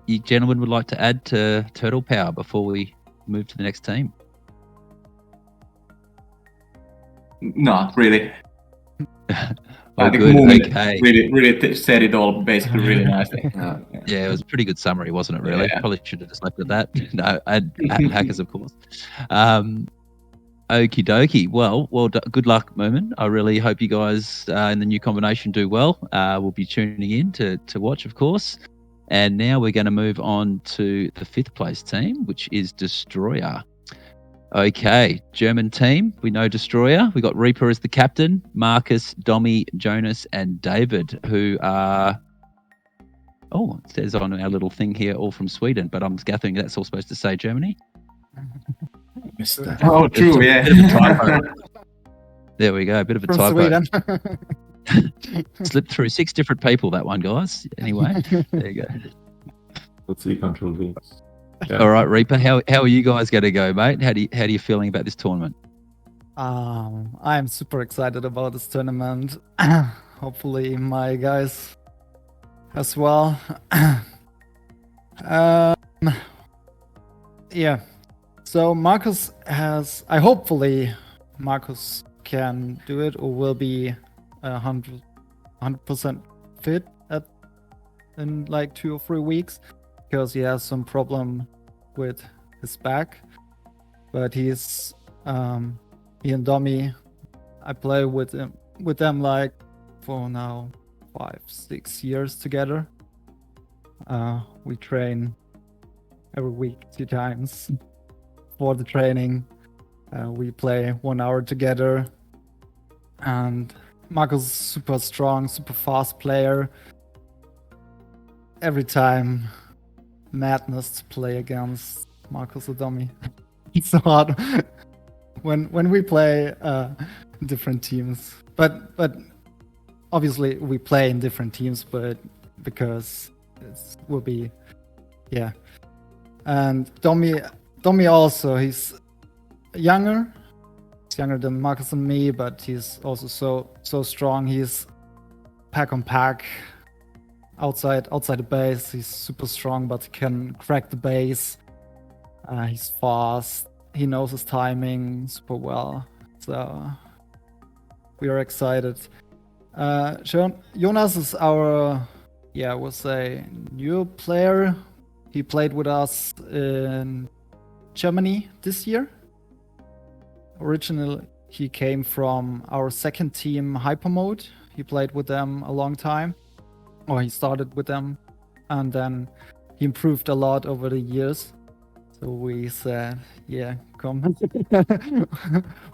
you gentlemen would like to add to Turtle Power before we move to the next team? Not really. Oh, I think good. Mumin Okay. really said it all basically really nicely. Yeah, it was a pretty good summary, wasn't it, really? Yeah. Probably should have just left it at that. No, and Hackers, of course. Okie dokie. Well, good luck, Mumin. I really hope you guys in the new combination do well. We'll be tuning in to watch, of course. And now we're going to move on to the 5th place team, which is Destroyer. Okay, German team. We know Destroyer. We got Reaper as the captain, Marcus, Domi, Jonas, and David, who are... Oh, it says on our little thing here, all from Sweden, but I'm gathering that's all supposed to say Germany. Missed that. Oh, true, yeah. Bit of a typo. There we go, a bit of a From typo. Sweden. Slipped through 6 different people, that one, guys. Anyway, there you go. Let's see, Control V. Yeah. All right, Reaper, how are you guys going to go, mate? How are you feeling about this tournament? I'm super excited about this tournament. Hopefully my guys as well. Yeah. So Marcus hopefully Marcus can do it, or will be 100% fit in 2 or 3 weeks, because he has some problem with his back. But he's he and Domi, I play with them for now 5-6 years together. We train every week 2 times for the training. We play 1 hour together, and Marcus is super strong, super fast player. Every time, madness to play against Marcus or Domi. It's so hard when we play different teams. But obviously we play in different teams, but because it will be, yeah. And Domi also, he's younger. He's younger than Marcus and me, but he's also so strong. He's pack on pack outside the base. He's super strong, but can crack the base. He's fast. He knows his timing super well. So we are excited. Jonas is our, I would say, new player. He played with us in Germany this year. Originally, he came from our second team, Hypermode. He played with them a long time, or he started with them, and then he improved a lot over the years. So we said, yeah, come.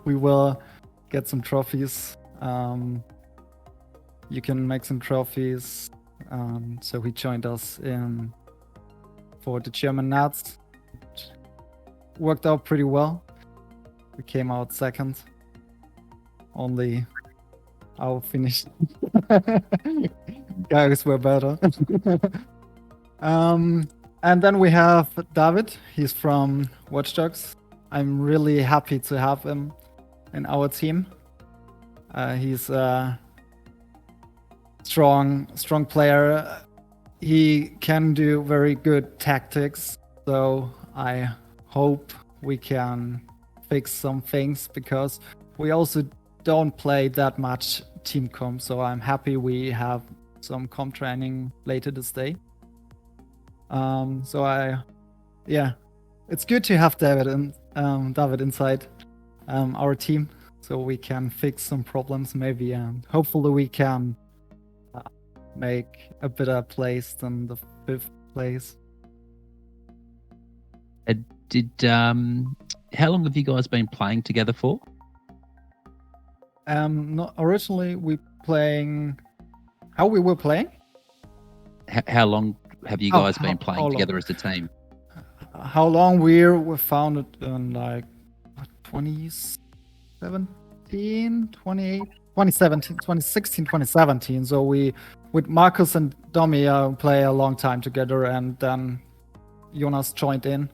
We will get some trophies. You can make some trophies. So he joined us for the German Nats. Worked out pretty well. We came out second. Only our Finnish guys were better. And then we have David. He's from Watch Dogs. I'm really happy to have him in our team. He's a strong player. He can do very good tactics. So I hope we can fix some things, because we also don't play that much team comp. So I'm happy we have some comp training later this day. It's good to have David inside our team, so we can fix some problems maybe, and hopefully we can make a better place than the 5th place. How long have you guys been playing together for? Originally we playing. How we were playing? How long have you guys been playing together as a team? How long we were founded in like 2016, 2017. So we, with Marcus and Domi, play a long time together, and then Jonas joined in.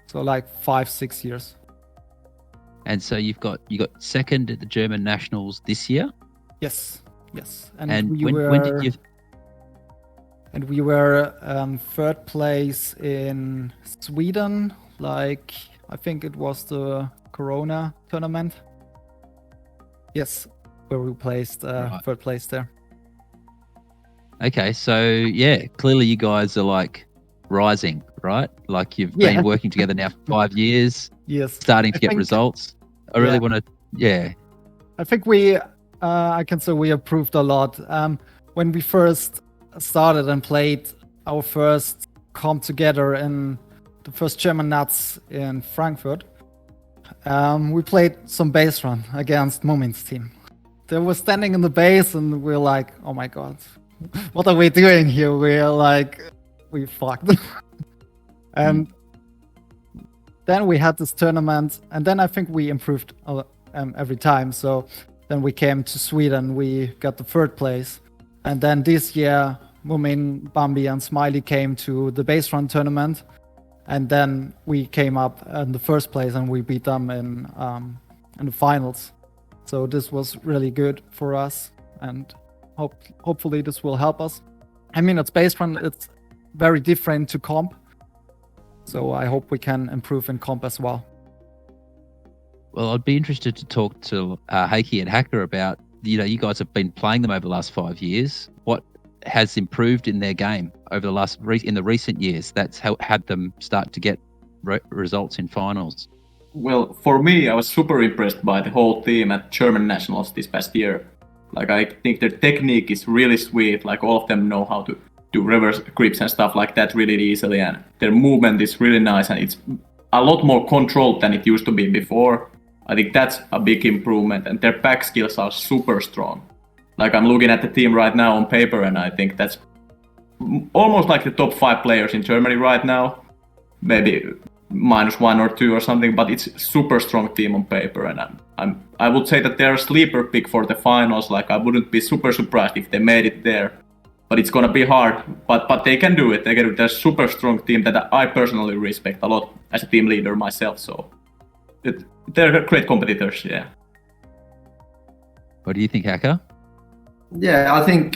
So like 5-6 years. And so you got second at the German Nationals this year? Yes. And when did you? And we were 3rd place in Sweden, like I think it was the Corona tournament. Yes, where we placed 3rd place there. Okay, so yeah, clearly you guys are like rising, right? Like you've been working together now for 5 years. Yes. Starting to get results. I really want to, I think I can say we improved a lot. When we first started and played our first comp together in the first German Nats in Frankfurt, we played some base run against Mumin's team. They were standing in the base and we're like, oh my god, what are we doing here? We fucked. And then we had this tournament, and then I think we improved every time. So then we came to Sweden, we got the 3rd place. And then this year, Mumin, Bambi, and Smiley came to the base run tournament, and then we came up in the 1st place, and we beat them in the finals. So this was really good for us, and hopefully this will help us. I mean, it's base run; it's very different to comp, so I hope we can improve in comp as well. Well, I'd be interested to talk to Heikki and Hacker about, you guys have been playing them over the last 5 years. What has improved in their game over the in the recent years that's had them start to get results in finals? Well, for me, I was super impressed by the whole team at German Nationals this past year. Like, I think their technique is really sweet. Like, all of them know how to do reverse grips and stuff like that really easily, and their movement is really nice, and it's a lot more controlled than it used to be before. I think that's a big improvement, and their back skills are super strong. Like, I'm looking at the team right now on paper, and I think that's almost like the top 5 players in Germany right now. Maybe -1 or 2 or something, but it's a super strong team on paper, and I would say that they're a sleeper pick for the finals. Like, I wouldn't be super surprised if they made it there, but it's gonna be hard. But they can do it. They're a super strong team that I personally respect a lot as a team leader myself. So they're great competitors. Yeah. What do you think, Hacker? Yeah, I think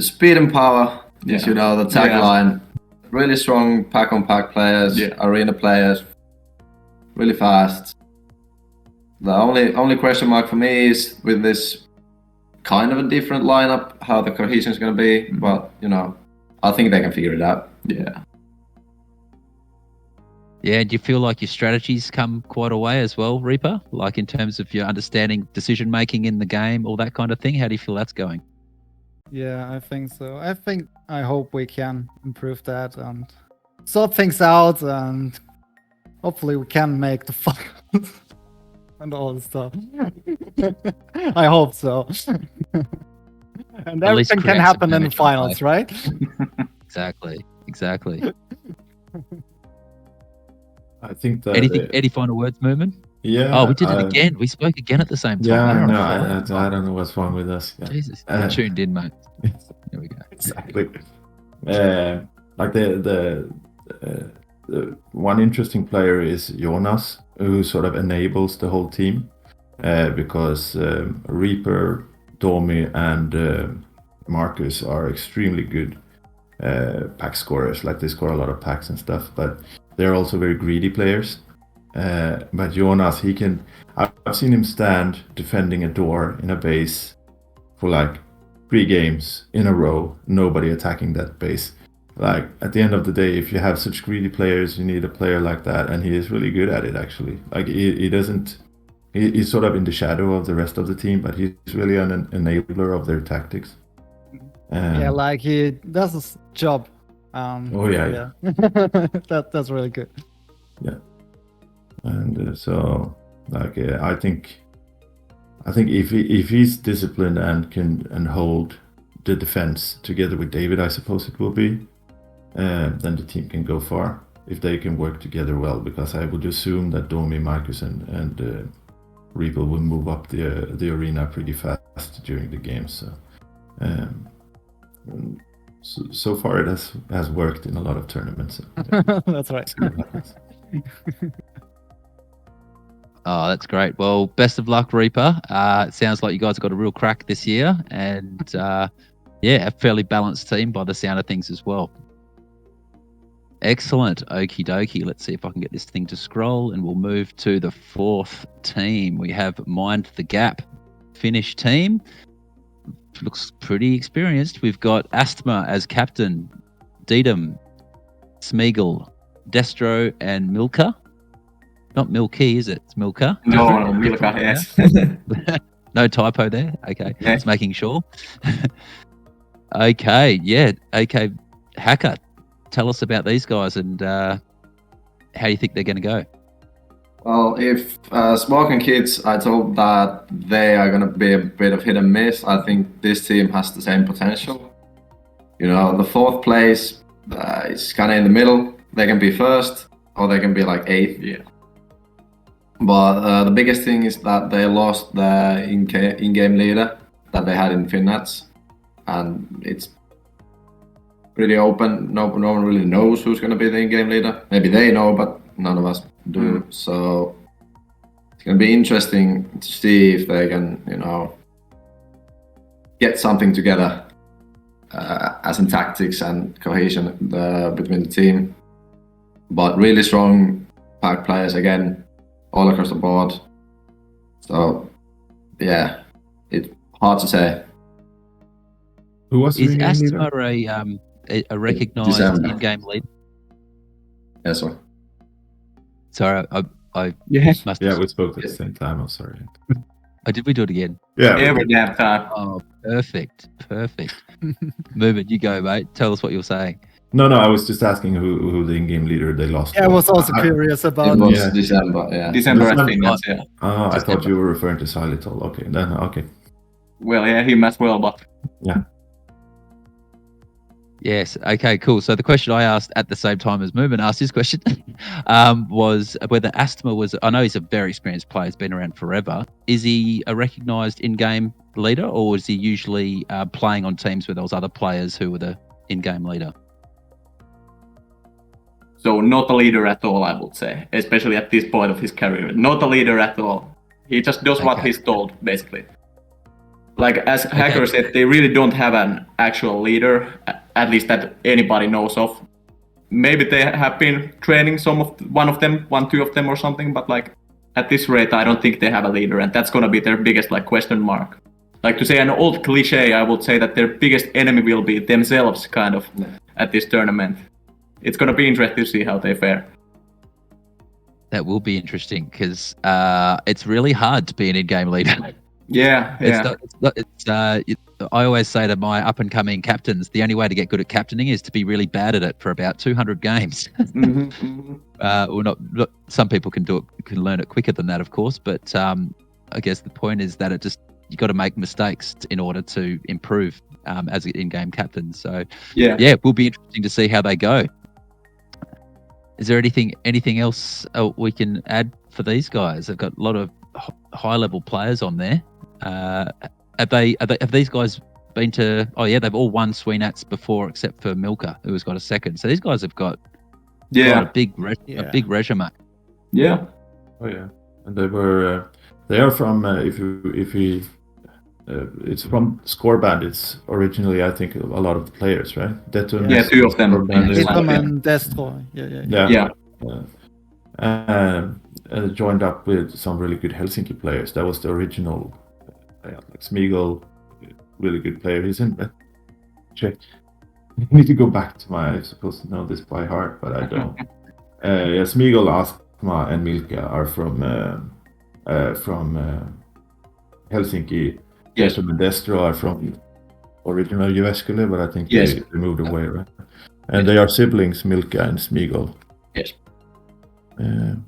speed and power is, Yeah. the tagline. Really strong pack-on-pack players, arena players, really fast. The only question mark for me is with this kind of a different lineup, how the cohesion is going to be. But, I think they can figure it out. Yeah. Yeah, do you feel like your strategies come quite a way as well, Reaper? Like in terms of your understanding decision making in the game, all that kind of thing? How do you feel that's going? Yeah, I think so. I hope we can improve that and sort things out, and hopefully we can make the finals and all the stuff. I hope so. And At least everything can create some happen in the damage on finals, right? Exactly. I think that Any final words, Mumin? Yeah. Oh, we did it again. We spoke again at the same time. Yeah, We're no, on fire. I don't know what's wrong with us. Yeah. Jesus, you're tuned in, mate. There we go. Exactly. Like the one interesting player is Jonas, who sort of enables the whole team, because Reaper, Domi, and Marcus are extremely good pack scorers. Like they score a lot of packs and stuff, but they're also very greedy players. But Jonas, I've seen him stand defending a door in a base for like 3 games in a row, nobody attacking that base. Like at the end of the day, if you have such greedy players, you need a player like that, and he is really good at it actually. Like he's sort of in the shadow of the rest of the team, but he's really an enabler of their tactics. Yeah, like he does his job. Yeah. That's really good. Yeah. And so like I think if he's disciplined and can hold the defense together with David, I suppose it will be, then the team can go far if they can work together well. Because I would assume that Domi, Marcus, and Reaper will move up the arena pretty fast during the game. So far it has worked in a lot of tournaments. That's right. Oh, that's great. Well, best of luck, Reaper. It sounds like you guys have got a real crack this year, and a fairly balanced team by the sound of things as well. Excellent. Okie dokie. Let's see if I can get this thing to scroll, and we'll move to the 4th team. We have Mind the Gap Finnish team. Looks pretty experienced. We've got Asthma as captain, Dedum, Smeagol, Destro, and Milka. Not Milky, is it? It's Milka. No, Milka, yes. No typo there. Okay, Yeah. just making sure. Okay, Hacker, tell us about these guys and how you think they're going to go. Well, if SMORK Kids, I told that they are going to be a bit of hit and miss. I think this team has the same potential. The 4th place is kind of in the middle. They can be 1st or they can be like 8th. Yeah. But the biggest thing is that they lost the in-game leader that they had in FEYDAKIN, and it's pretty open. No one really knows who's going to be the in-game leader. Maybe they know, but none of us do. So it's going to be interesting to see if they can, get something together as in tactics and cohesion between the team. But really strong pack players again, all across the board. So yeah, it's hard to say. Who was Is the Asthma leader? a recognised December. in-game lead? Yes, sir. Sorry, I Yes. must. Yeah, we spoke at the same time. I'm sorry. Oh, did we do it again? Yeah. Every damn time. Oh, perfect. Mumin, you go, mate. Tell us what you're saying. No, I was just asking who the in-game leader they lost. Yeah, I was also curious It about was Yeah. December, yeah. December, I December. think. That's, yeah. Oh, I thought you were referring to Xylitol. Okay. Well, yeah, him as well, but Yes. Okay, cool. So the question I asked at the same time as Mumin asked his question was whether Asthma was, I know he's a very experienced player, he's been around forever. Is he a recognised in-game leader, or is he usually playing on teams where there was other players who were the in-game leader? So not a leader at all, I would say, especially at this point of his career. Not a leader at all. He just does what he's told, basically. Like as Hacker said, they really don't have an actual leader, at least that anybody knows of. Maybe they have been training one, two of them or something, but like at this rate, I don't think they have a leader, and that's gonna be their biggest like question mark. Like to say an old cliche, I would say that their biggest enemy will be themselves, kind of, at this tournament. It's gonna be interesting to see how they fare. That will be interesting because it's really hard to be an in-game leader. Yeah. I always say to my up-and-coming captains, the only way to get good at captaining is to be really bad at it for about 200 games. Well, not some people can learn it quicker than that, of course. But I guess the point is that you got to make mistakes in order to improve as an in-game captain. So yeah, it will be interesting to see how they go. Is there anything else we can add for these guys? They've got a lot of high-level players on there. Have these guys been to? Oh yeah, they've all won SWENUTS before, except for Milka, who has got a second. So these guys have got a big resume. Yeah. Oh yeah, and they are from it's from Score Bandits originally. I think a lot of the players, right? Deton, yeah, two of them. Deton and Destro. Yeah. Joined up with some really good Helsinki players. That was the original. Like Smeagol, really good player. He's in. Check. I need to go back to I'm supposed to know this by heart, but I don't. Smeagol, Astma, and Milka are from Helsinki. Yes. And Destro are from original Jyväskylä, but I think they moved away, right? And they are siblings, Milka and Smeagol. Yes. And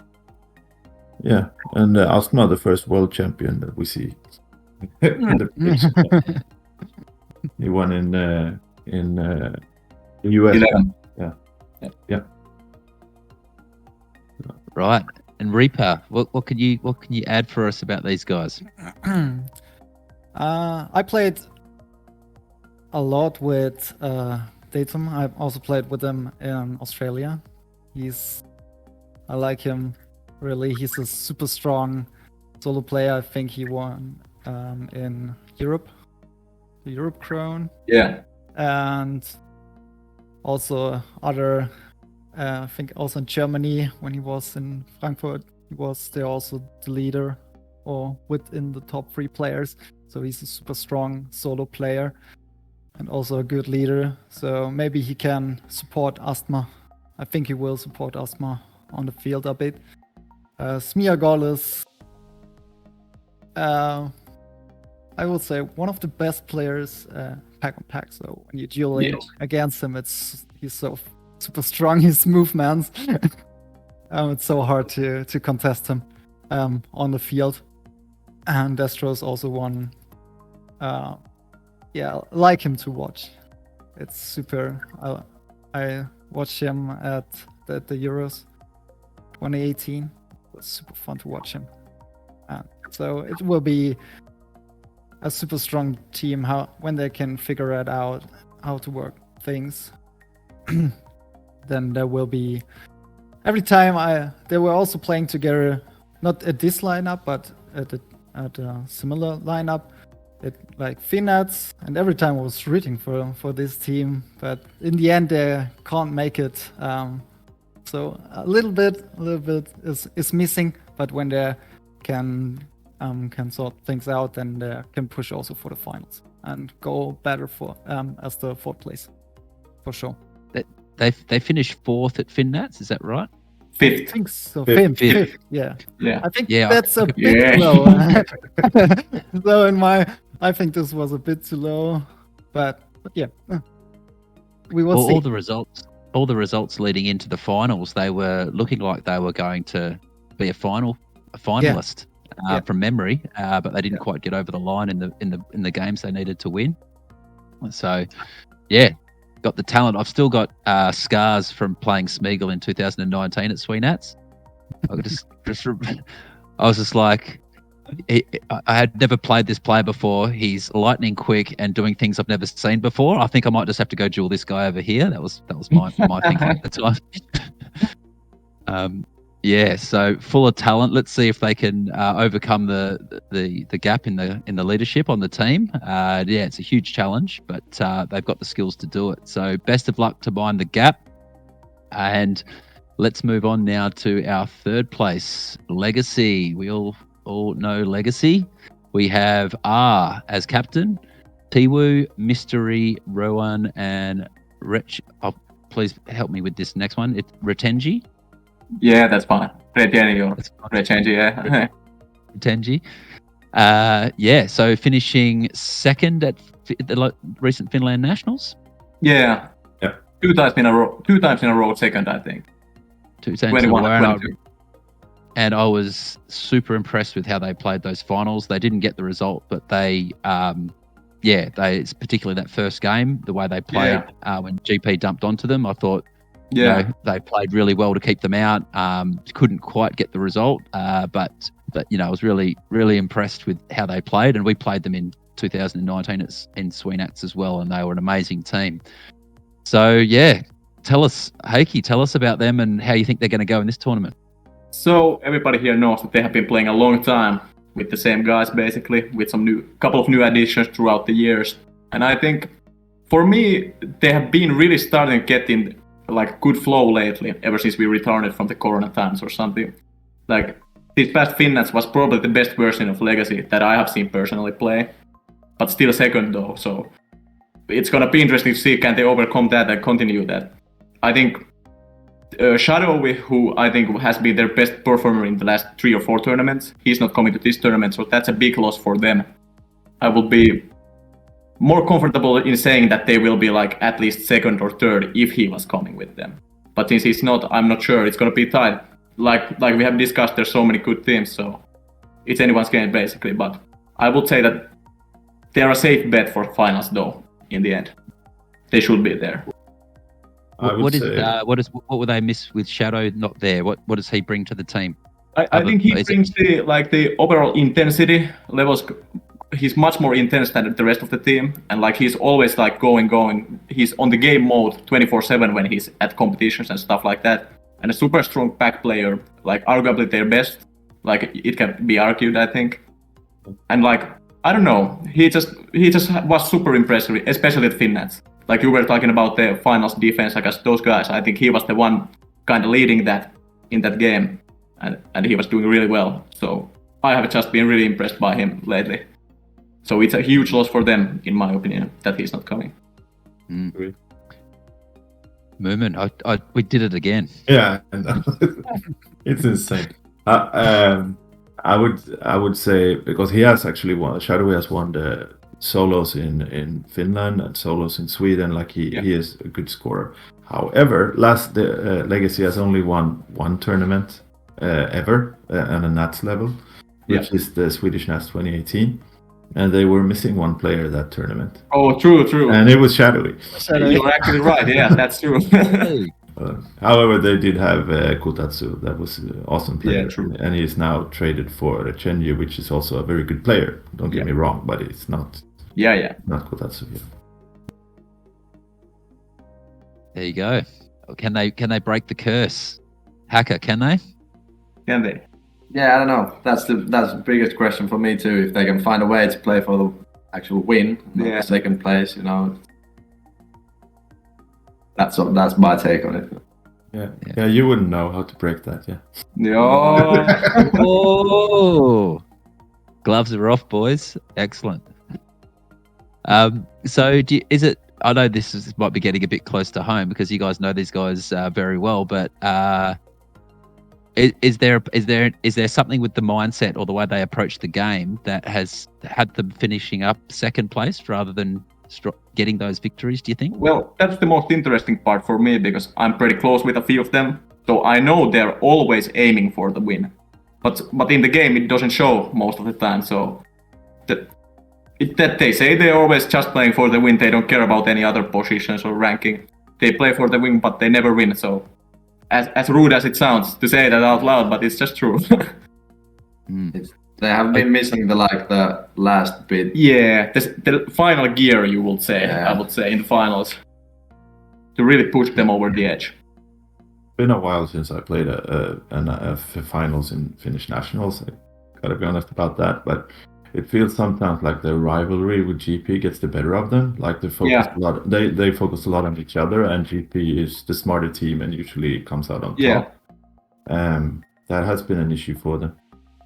Astma, the first world champion that we see in the picture. He won in the US. 11. Yeah. Right. And Reaper, what can you add for us about these guys? I played a lot with Datum. I've also played with him in Australia. I like him really. He's a super strong solo player. I think he won in Europe, the Europe Crown. Yeah. And also I think also in Germany when he was in Frankfurt, he was there also the leader or within the top 3 players. So he's a super strong solo player and also a good leader. So maybe he can support Astma. I think he will support Astma on the field a bit. Smeagol is, I would say, one of the best players pack on pack. So when you duel against him, he's so super strong. His movements, it's so hard to contest him on the field. And Destro is also one. Like him to watch. It's super. I watched him at the Euros 2018. It was super fun to watch him. So it will be a super strong team when they can figure it out how to work things. Then there will be every time they were also playing together, not at this lineup, but at a similar lineup. Like FEYDAKIN, and every time I was rooting for this team, but in the end they can't make it. So a little bit is missing, but when they can sort things out, then they can push also for the finals and go better for as the 4th place for sure. They finished 4th at FEYDAKIN, is that right? 5th. I think so. Fifth. Yeah. Yeah. I think that's a bit low. So I think this was a bit too low, but yeah, we will see. All the results leading into the finals, they were looking like they were going to be a finalist from memory, but they didn't quite get over the line in the games they needed to win. So, yeah. Got the talent. I've still got scars from playing Smeagol in 2019 at SweNats. I was just like, I had never played this player before. He's lightning quick and doing things I've never seen before. I think I might just have to go duel this guy over here. That was my thinking at the time. Yeah, so full of talent. Let's see if they can overcome the gap in the leadership on the team. Yeah, it's a huge challenge, but they've got the skills to do it. So best of luck to mind the gap. And let's move on now to our third place, Legacy. We all know Legacy. We have R as captain, Tiwu, Mystery, Rowan, and Rich. Oh, please help me with this next one. It's Retenji. Yeah, that's fine. Retenji or Retenji, yeah. Retenji. Yeah, so finishing second at the recent Finland Nationals. Yeah. Yeah. Two times in a row, second, I think. 2 times 21 in a and row. 22. And I was super impressed with how they played those finals. They didn't get the result, but they particularly that first game, the way they played when GP dumped onto them, I thought, you know, they played really well to keep them out. Couldn't quite get the result, but you know, I was really, really impressed with how they played. And we played them in 2019 in SweNats as well, and they were an amazing team. So yeah, tell us, Heikki, tell us about them and how you think they're going to go in this tournament. So everybody here knows that they have been playing a long time with the same guys, basically, with some couple of new additions throughout the years. And I think, for me, they have been really starting to get in like good flow lately, ever since we returned from the Corona times or something. Like this past FINNATS was probably the best version of Legacy that I have seen personally play, but still second though. So it's gonna be interesting to see can they overcome that and continue that. I think Shadowy, who I think has been their best performer in the last 3 or 4 tournaments, he's not coming to this tournament, so that's a big loss for them. I will be more comfortable in saying that they will be like at least second or third if he was coming with them. But since he's not, I'm not sure. It's gonna be tight. Like we have discussed, there's so many good teams, so it's anyone's game basically. But I would say that they're a safe bet for finals though. In the end, they should be there. What would they miss with Shadow not there? What does he bring to the team? I think he brings the overall intensity levels. He's much more intense than the rest of the team, and like he's always like going. He's on the game mode 24/7 when he's at competitions and stuff like that. And a super strong pack player, like arguably their best. Like it can be argued, I think. And like I don't know, he just was super impressive, especially at FINNATS. Like you were talking about the finals defense against those guys. I think he was the one kind of leading that in that game, and he was doing really well. So I have just been really impressed by him lately. So it's a huge loss for them, in my opinion, that he's not coming. Mumin, we did it again. Yeah, it's insane. I would say because he has actually won. Shadowy has won the solos in Finland and solos in Sweden. Like he is a good scorer. However, the Legacy has only won one tournament ever on a Nats level, which is the Swedish Nats 2018. And they were missing one player that tournament. Oh, true. And it was Shadowy. You're actually right. Yeah, that's true. However, they did have Kotatsu. That was an awesome player. Yeah, true. And he is now traded for Chenji, which is also a very good player. Don't get me wrong, but it's not. Yeah. Not Kotatsu. Yeah. There you go. Can they break the curse? Hacker, can they? Can they? Yeah, I don't know. That's the biggest question for me too. If they can find a way to play for the actual win, not the second place, you know. That's my take on it. Yeah, you wouldn't know how to break that, yeah. No. Oh, gloves are off, boys. Excellent. So is it? I know this might be getting a bit close to home because you guys know these guys very well, but is there something with the mindset or the way they approach the game that has had them finishing up second place rather than getting those victories, do you think? Well, that's the most interesting part for me because I'm pretty close with a few of them. So I know they're always aiming for the win. But in the game, it doesn't show most of the time. So that they say they're always just playing for the win. They don't care about any other positions or ranking. They play for the win, but they never win. So as rude as it sounds to say that out loud, but it's just true. They have been missing the last bit. Yeah, the final gear, you would say. Yeah. I would say in the finals to really push them over the edge. been a while since I played a finals in Finnish nationals. I gotta be honest about that, but it feels sometimes like the rivalry with GP gets the better of them. Like they focus a lot. They focus a lot on each other, and GP is the smarter team and usually comes out on top. That has been an issue for them,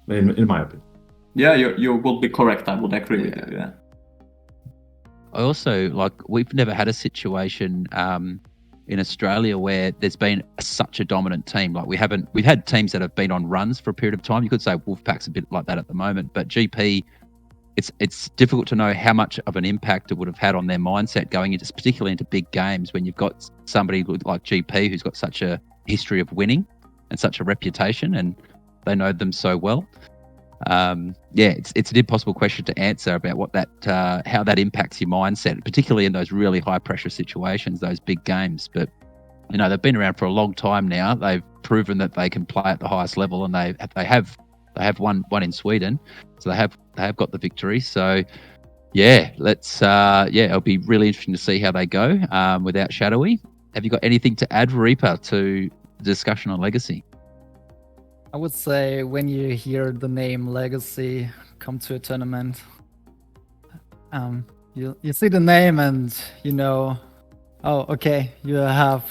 in my opinion. Yeah, you would be correct. I would agree with you. Yeah. I also we've never had a situation in Australia where there's been such a dominant team. Like we've had teams that have been on runs for a period of time. You could say Wolfpack's a bit like that at the moment, but GP, it's difficult to know how much of an impact it would have had on their mindset going into, particularly into big games when you've got somebody like GP who's got such a history of winning and such a reputation, and they know them so well. It's an impossible question to answer about what how that impacts your mindset, particularly in those really high pressure situations, those big games. But they've been around for a long time now. They've proven that they can play at the highest level, and they have won in Sweden, so they have got the victory. So it'll be really interesting to see how they go without Shadowy. Have you got anything to add, Reaper, to the discussion on Legacy? I would say when you hear the name Legacy come to a tournament, you see the name and oh, okay, you have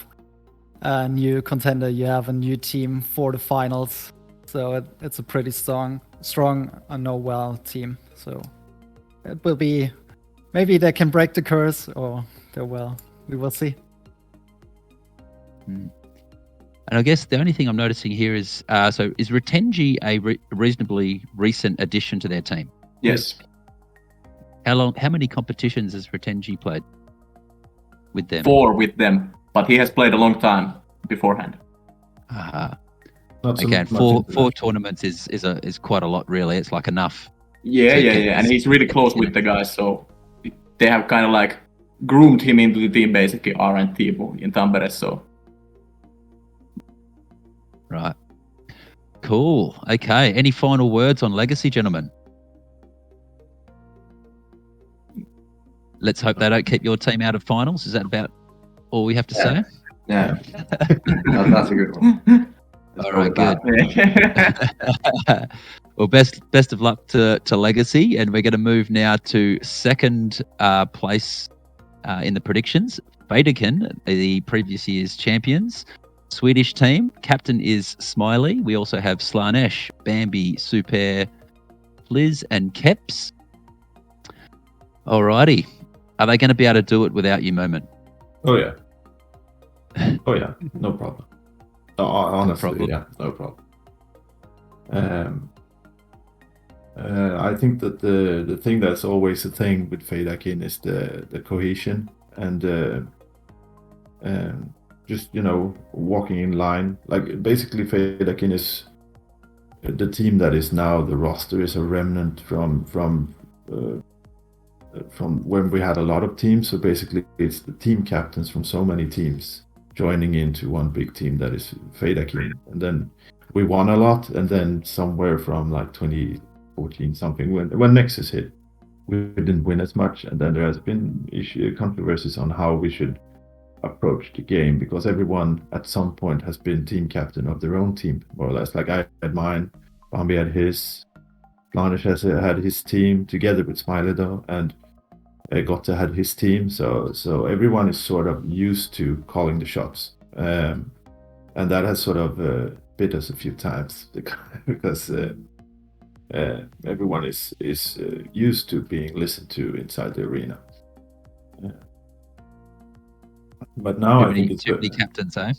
a new contender, you have a new team for the finals. So it's a pretty strong and well team. So it will be, maybe they can break the curse, or we will see. And I guess the only thing I'm noticing here is, is Retenji a reasonably recent addition to their team? Yes. How many competitions has Retenji played with them? 4 with them, but he has played a long time beforehand. Again, four tournaments is quite a lot, really. It's like enough. Yeah, and he's really close with the guys, so they have kind of like groomed him into the team, basically, RN team in Tampere, so. Right. Cool. Okay. Any final words on Legacy, gentlemen? Let's hope they don't keep your team out of finals. Is that about all we have to say? Yeah. That's a good one. All right, good. Well, best of luck to Legacy, and we're going to move now to second place in the predictions. FEYDAKIN, the previous year's champions. Swedish team, captain is Smiley. We also have Slanesh, Bambi, Super, Fliz, and Keps. Alrighty. Are they going to be able to do it without you, Mumin? Oh yeah. No problem. Honestly, no problem. Yeah, no problem. I think that the thing that's always a thing with FEYDAKIN is the cohesion and just walking in line. Like basically FEYDAKIN is the team that is now. The roster is a remnant from when we had a lot of teams. So basically it's the team captains from so many teams joining into one big team that is FEYDAKIN. And then we won a lot, and then somewhere from like 2014 something, when Nexus hit, we didn't win as much, and then there has been controversies on how we should approach the game, because everyone at some point has been team captain of their own team, more or less. Like I had mine, Bambi had his, Blanish had his team together with Smiley though, and Gotte had his team. So everyone is sort of used to calling the shots, and that has sort of bit us a few times because everyone is used to being listened to inside the arena. But now I think it's too many captains, eh?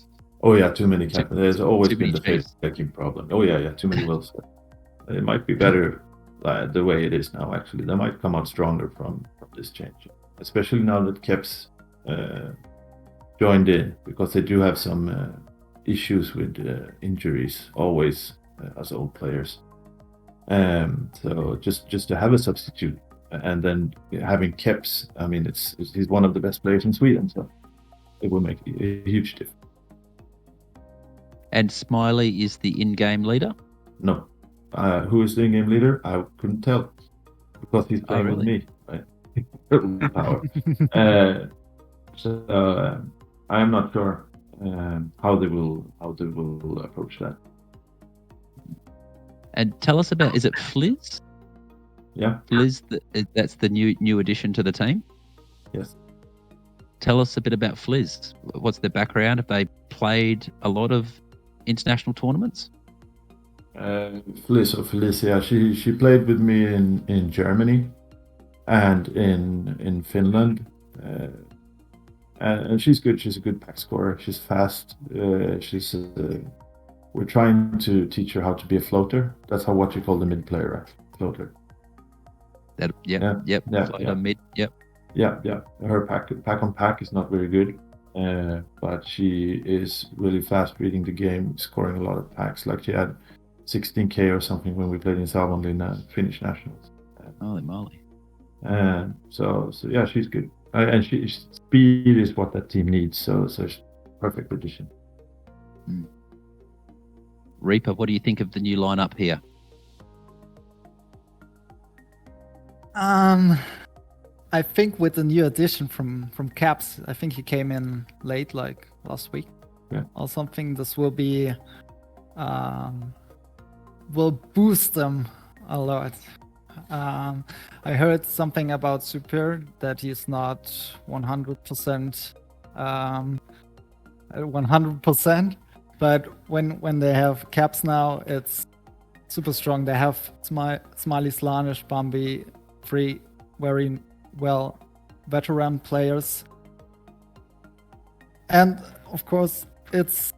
Oh yeah, too many captains. There's always too been the FEYDAKIN problem. Oh yeah, too many wills. It might be better the way it is now. Actually, they might come out stronger from this change, especially now that Keps joined in, because they do have some issues with injuries always as old players. So just to have a substitute, and then having Keps, I mean, he's one of the best players in Sweden, so it will make a huge difference. And Smiley is the in-game leader? No. Who is the in-game leader? I couldn't tell, because he's playing with me. Power. So I'm not sure. how they will approach that. And tell us about, is it Fliz? Yeah. Fliz, that's the new addition to the team? Yes. Tell us a bit about Fliz. What's their background? Have they played a lot of international tournaments? Fliz or Felicia, she played with me in Germany and in Finland. And she's good. She's a good pack scorer. She's fast. We're trying to teach her how to be a floater. That's what you call the mid player, right? Floater. Floater mid. Yep. Yeah. Her pack on pack is not very good, but she is really fast reading the game, scoring a lot of packs. Like she had 16k or something when we played in Savonlinna Finnish nationals. Holy moly! So yeah, she's good. And speed is what that team needs. So she's perfect addition. Reaper, what do you think of the new lineup here? I think with the new addition from Caps, I think he came in late, like last week or something. This will be will boost them a lot. I heard something about Super that he's not 100%, 100%, but when they have Caps now, it's super strong. They have Smiley, Slanish, Bambi, 3 very well veteran players, and of course it's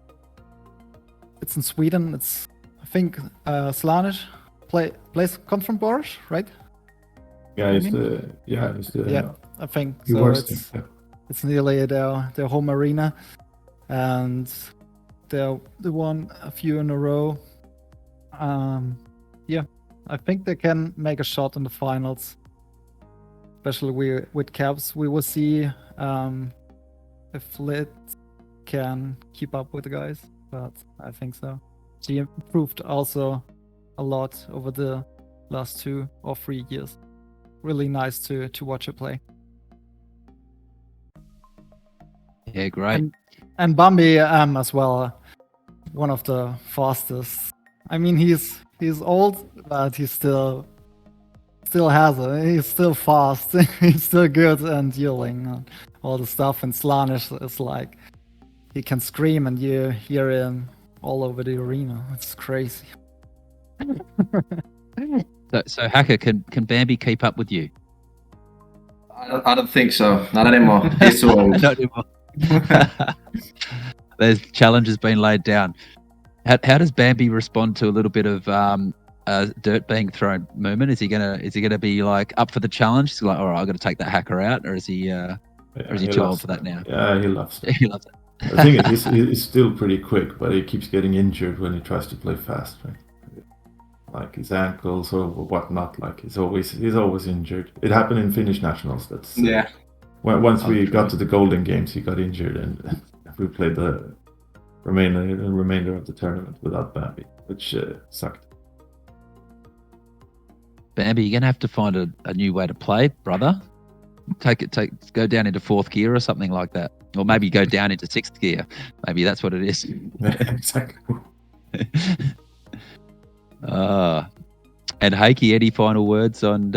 in Sweden. It's, I think, Slanish comes from Boris, right? Yeah, I think he so. works It's nearly their home arena, and they won a few in a row. I think they can make a shot in the finals, especially with Caps. We will see if Flit can keep up with the guys, but I think so. She improved also a lot over the last 2 or 3 years. Really nice to watch her play. Yeah, great. And Bambi as well, one of the fastest. I mean, he's old, but he still has it. He's still fast. He's still good and yelling and all the stuff. And Slanish is like, he can scream and you hear him all over the arena. It's crazy. So Hacker, can Bambi keep up with you? I don't think so. Not anymore. He's too old. Not anymore. There's challenges being laid down. How does Bambi respond to a little bit of dirt being thrown? Mumin, is he gonna be like up for the challenge? He's like, all right, I've got to take that Hacker out, or is he too old for that now? Yeah, he loves it. He loves it. I think he's still pretty quick, but he keeps getting injured when he tries to play fast, right? Like his ankles or whatnot. Like he's always injured. It happened in Finnish nationals. That's once we got to the Golden Games, he got injured, and we played the remainder of the tournament without Bambi, which sucked. Bambi, you're gonna have to find a new way to play, brother. Go down into 4th gear or something like that, or maybe go down into 6th gear. Maybe that's what it is. Exactly. And Heikki, any final words on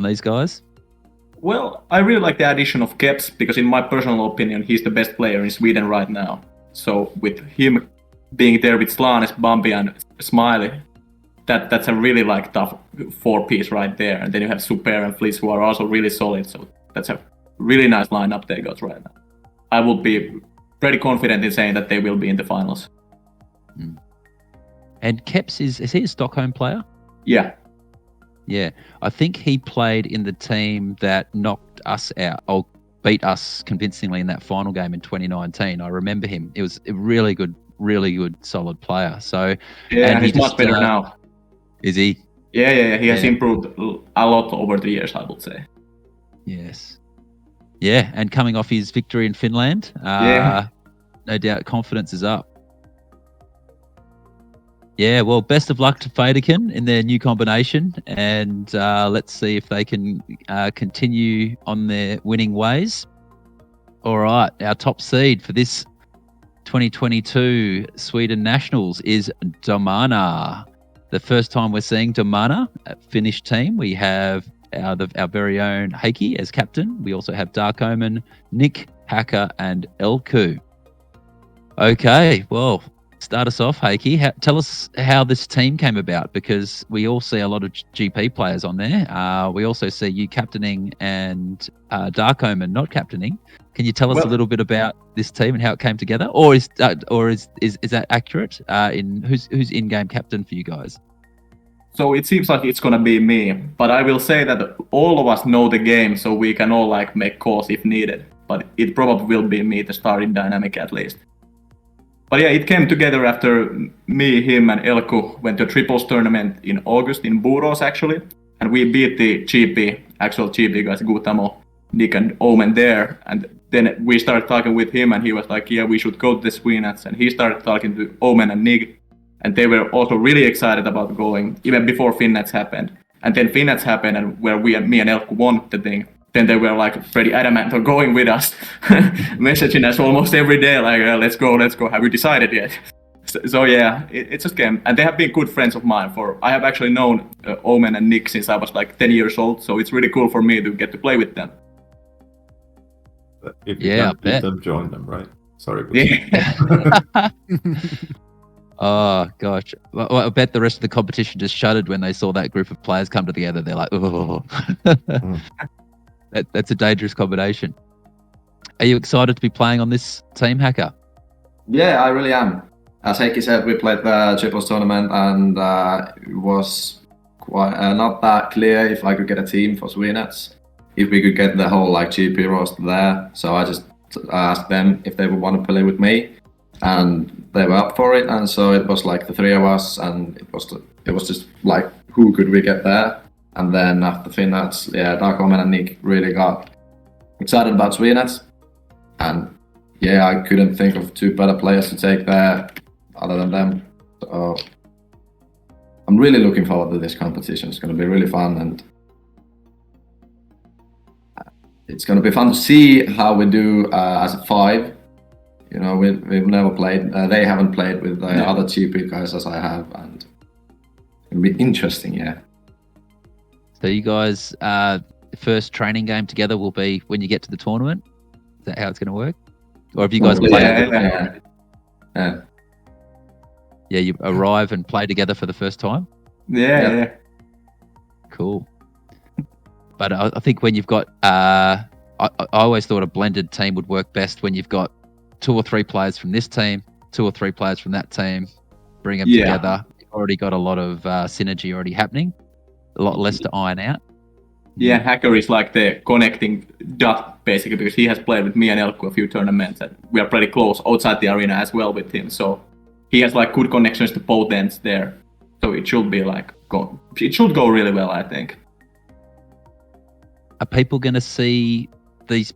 these guys? Well, I really like the addition of Keps because, in my personal opinion, he's the best player in Sweden right now. So with him being there with Slanes, Bambi, and Smiley, that's a really tough 4-piece right there. And then you have Super and Fleece, who are also really solid. So that's a really nice lineup they got right now. I will be pretty confident in saying that they will be in the finals. And Keps, is he a Stockholm player? Yeah. Yeah, I think he played in the team that knocked us out, or beat us convincingly in that final game in 2019. I remember him. It was a really good, solid player. So yeah, and he's much better now. Is he? Yeah. He has improved a lot over the years, I would say. Yes. Yeah, and coming off his victory in Finland, no doubt confidence is up. Yeah, well, best of luck to FEYDAKIN in their new combination, and let's see if they can continue on their winning ways. All right, our top seed for this 2022 Sweden Nationals is DOMARNA. The first time we're seeing DOMARNA Finnish team. We have our very own Heikki as captain. We also have Dark Omen, Nick, Hacker, and Elku. Okay, well, start us off, Heikki. Tell us how this team came about, because we all see a lot of GP players on there. We also see you captaining and Dark Omen not captaining. Can you tell us a little bit about this team and how it came together, or is that accurate? In who's in-game captain for you guys? So it seems like it's gonna be me, but I will say that all of us know the game, so we can all like make calls if needed. But it probably will be me, the starting dynamic at least. But yeah, it came together after me, him, and Elku went to a triples tournament in August in Buros actually, and we beat the actual GP guys, Gutamo, Nick, and Omen there. And then we started talking with him, and he was like, "Yeah, we should go to the SWENUTS." And he started talking to Omen and Nick, and they were also really excited about going, even before FinNats happened. And then FinNats happened, and where me and Elku won the thing. Then they were like pretty adamant on going with us, messaging us almost every day, like, let's go, have you decided yet? So yeah, it just came. And they have been good friends of mine. I have actually known Omen and Nick since I was like 10 years old, so it's really cool for me to get to play with them. If you can't beat them, join them, right? Sorry. Yeah. Oh gosh, well, I bet the rest of the competition just shuddered when they saw that group of players come together. They're like, oh. That's a dangerous combination. Are you excited to be playing on this team, Hacker? Yeah, I really am. As Heikki said, we played the triples tournament, and it was quite not that clear if I could get a team for SweNats, if we could get the whole like GP roster there. So I just asked them if they would want to play with me, and they were up for it. And so it was like the three of us, and it was just like, who could we get there? And then after FinNats, yeah, Dark Omen and Nick really got excited about SweNats. And yeah, I couldn't think of two better players to take there other than them. So I'm really looking forward to this competition. It's going to be really fun, and it's going to be fun to see how we do as a 5. You know, we've never played. They haven't played with the other GP guys as I have, and it'll be interesting, yeah. So you guys, first training game together will be when you get to the tournament? Is that how it's going to work? Or have you guys played? Yeah. Yeah, you arrive and play together for the first time? Yeah. Cool. But I think when you've got, I always thought a blended team would work best when you've got 2 or 3 players from this team, 2 or 3 players from that team, bring them together. You've already got a lot of synergy already happening, a lot less to iron out. Yeah, Hacker is like the connecting dot basically, because he has played with me and Elku a few tournaments, and we are pretty close outside the arena as well with him. So he has like good connections to both ends there. So it should be like it should go really well, I think. Are people going to see these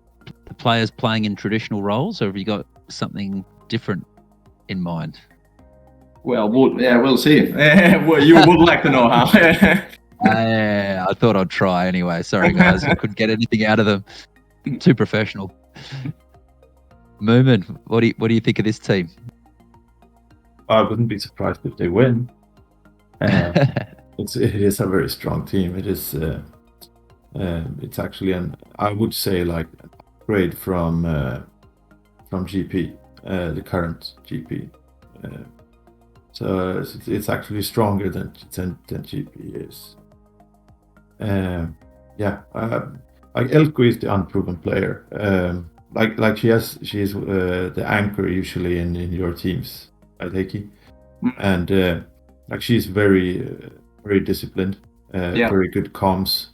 players playing in traditional roles, or have you got something different in mind? Well, we'll see. Well, you would like to know how. I thought I'd try anyway. Sorry, guys. I couldn't get anything out of them. Too professional. Mumin, what do you think of this team? I wouldn't be surprised if they win. It is a very strong team. It is. It's actually I would say like an upgrade from GP, the current GP. So it's actually stronger than GP is. Like Elku is the unproven player. Like she is the anchor usually in your teams, right, Heikki? And like she's very disciplined, very good comms.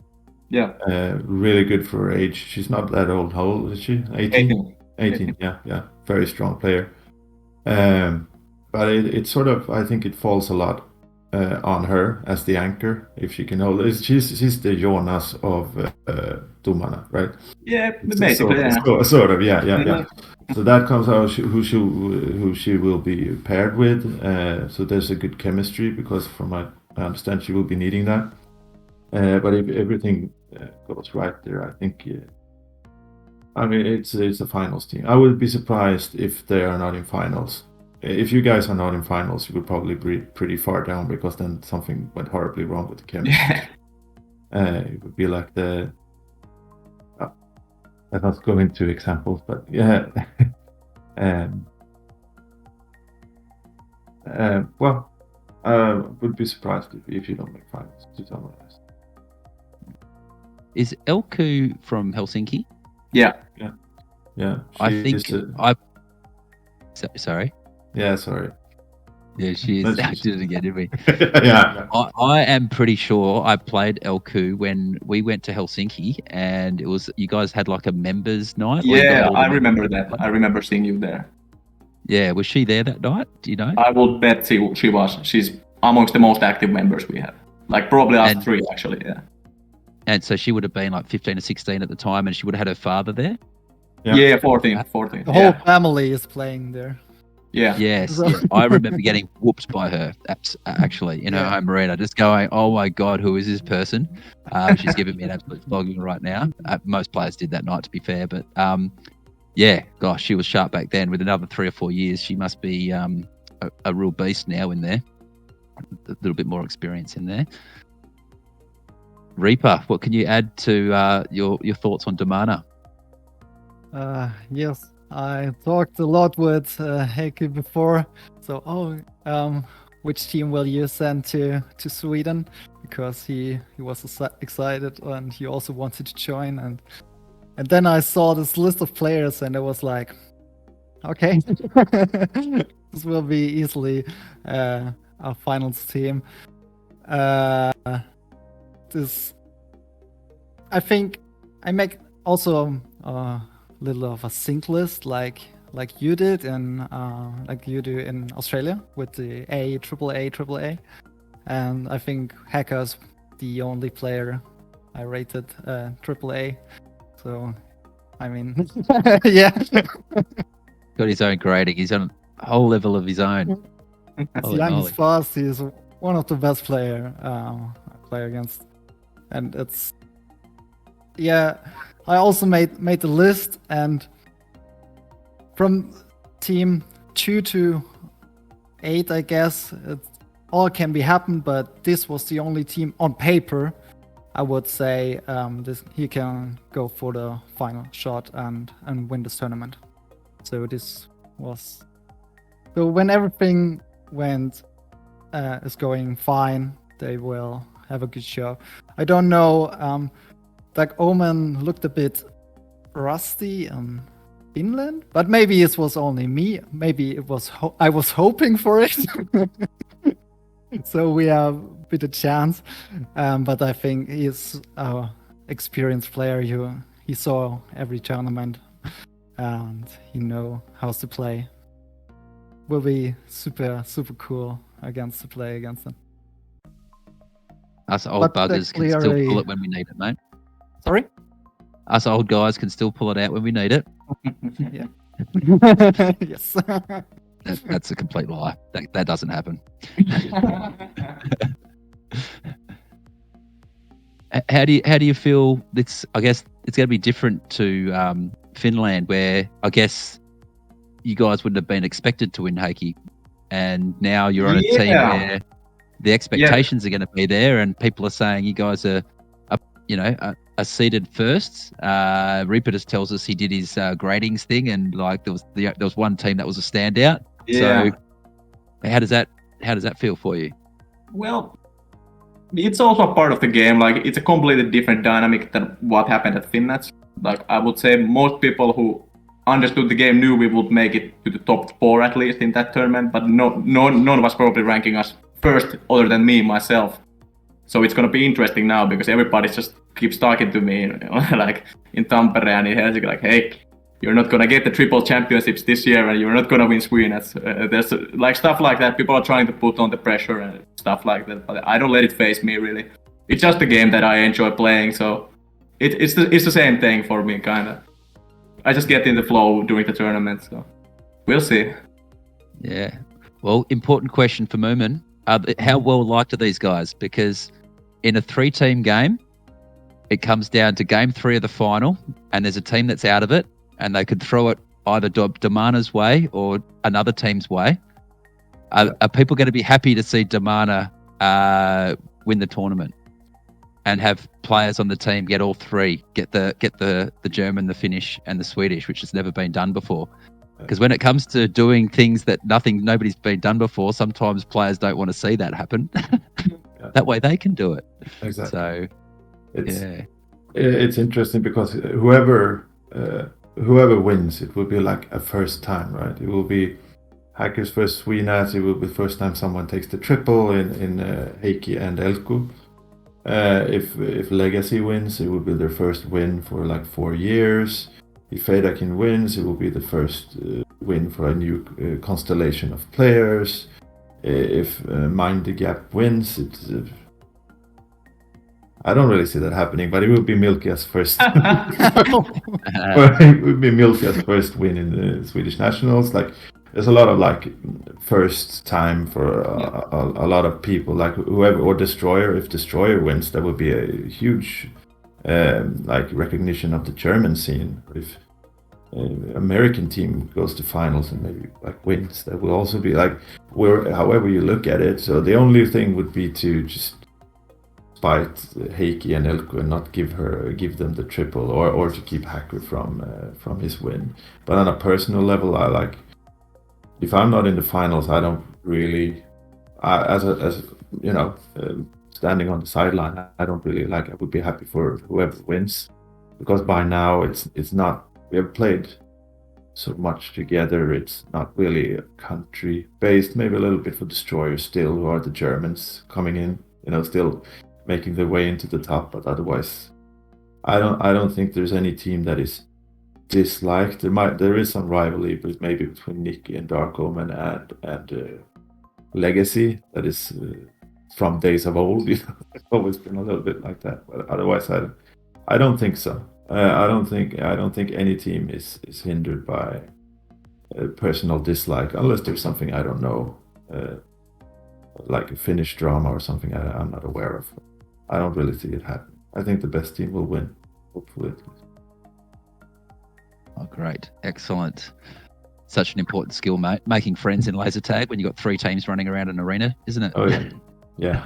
Yeah. Really good for her age. She's not that old. How old is she? 18? 18, yeah. Very strong player. But it sort of, I think it falls a lot on her as the anchor, if she can hold it. She's the Jonas of DOMARNA, right? Yeah, basically, sort of, yeah. So that comes out who she will be paired with. So there's a good chemistry, because from I understand she will be needing that. But if everything goes right there, I think I mean, it's a finals team. I would be surprised if they are not in finals. If you guys are not in finals, you would probably be pretty far down because then something went horribly wrong with the chemistry. It would be like the. Let's not go into examples, but yeah. Would be surprised if you don't make finals, to tell me honest. Is Elku from Helsinki? Yeah. I think sorry. Yeah, sorry. Yeah, she is. I did it again, didn't we? Yeah. I am pretty sure I played Elku when we went to Helsinki, and it was you guys had like a members night. Yeah, I remember that. I remember seeing you there. Yeah, was she there that night? Do you know? I would bet she was. She's amongst the most active members we have. Like probably us three, actually. Yeah. And so she would have been like 15 or 16 at the time, and she would have had her father there. Yeah, 14. The whole family is playing there. Yeah. Yes, yeah. I remember getting whooped by her, actually, in her home arena, just going, oh my God, who is this person? She's giving me an absolute flogging right now. Most players did that night, to be fair. But yeah, gosh, she was sharp back then. With another 3 or 4 years, she must be a real beast now in there. A little bit more experience in there. Reaper, what can you add to your thoughts on DOMARNA? Yes, I talked a lot with Heikki before. So, which team will you send to Sweden? Because he was excited and he also wanted to join. And then I saw this list of players and I was like, okay, this will be easily our finals team. I think I make also little of a sync list like you did and like you do in Australia with the AAA, and I think Hacker's the only player I rated AAA. So I mean, yeah, got his own grading. He's on a whole level of his own. He's young, he's fast. He's one of the best player I play against, and it's I also made the list, and from team 2 to 8, I guess it all can be happened, but this was the only team on paper I would say he can go for the final shot and win this tournament. So this was when everything is going fine, they will have a good show. I don't know. Like Omen looked a bit rusty in Finland, but maybe it was only me. Maybe it was I was hoping for it. So we have a bit of chance. But I think he's an experienced player. He saw every tournament and he know how to play. Will be super cool to play against them. Us old buggers can still pull it when we need it, mate. Sorry? Us old guys can still pull it out when we need it. Yeah. Yes. That's a complete lie. That doesn't happen. How do you feel? I guess it's going to be different to Finland, where I guess you guys wouldn't have been expected to win Heikki, and now you're on a team where the expectations are going to be there, and people are saying you guys are seeded first. Reaper just tells us he did his gradings thing, and like there was one team that was a standout. Yeah. So how does that feel for you? Well, it's also part of the game. Like it's a completely different dynamic than what happened at FinNats. Like I would say most people who understood the game knew we would make it to the top 4 at least in that tournament, but none was probably ranking us first other than me myself. So it's gonna be interesting now because everybody just keeps talking to me, like in Tampere and in Helsinki, like, hey, you're not gonna get the triple championships this year and you're not gonna win SweNats. There's like stuff like that. People are trying to put on the pressure and stuff like that, but I don't let it faze me really. It's just a game that I enjoy playing, so it's the same thing for me, kinda. I just get in the flow during the tournament, so we'll see. Yeah. Well, important question for Mumin. How well liked are these guys? Because in a 3-team game, it comes down to game 3 of the final, and there's a team that's out of it, and they could throw it either Domana's way or another team's way. Are people going to be happy to see Domana win the tournament and have players on the team get all 3, get the German, the Finnish, and the Swedish, which has never been done before? Because when it comes to doing things that nobody's been done before, sometimes players don't want to see that happen. That way they can do it. Exactly. So it's interesting because whoever wins, it will be like a first time, right? It will be Hacker's first SWENUTS. It will be the first time someone takes the triple in Heikki and Elku. If Legacy wins, it will be their first win for like 4 years. If FEYDAKIN wins, it will be the first win for a new constellation of players. If Mind the Gap wins, it's I don't really see that happening, but it will be Milkia's first. It will be Milkia's first win in the Swedish Nationals. Like, there's a lot of like first time for a lot of people. Like whoever or Destroyer. If Destroyer wins, that would be a huge like recognition of the German scene. If American team goes to finals and maybe like wins, that will also be like however you look at it. So the only thing would be to just spite Heikki and Elku and not give them the triple, or to keep Hacker from his win. But on a personal level, I like, if I'm not in the finals, I don't really, as you know, standing on the sideline, I don't really like. I would be happy for whoever wins, because by now it's not. We have played so much together. It's not really a country based. Maybe a little bit for Destroyers still, who are the Germans coming in. You know, still making their way into the top. But otherwise, I don't think there's any team that is disliked. There is some rivalry, but maybe between Nikki and Dark Omen and Legacy. That is from days of old. You know, it's always been a little bit like that. But otherwise, I don't think so. I don't think any team is hindered by personal dislike, unless there's something I don't know, like a Finnish drama or something I'm not aware of. I don't really see it happen. I think the best team will win, hopefully. Oh, great. Excellent. Such an important skill, mate. Making friends in laser tag when you've got 3 teams running around an arena, isn't it? Oh, yeah. Yeah.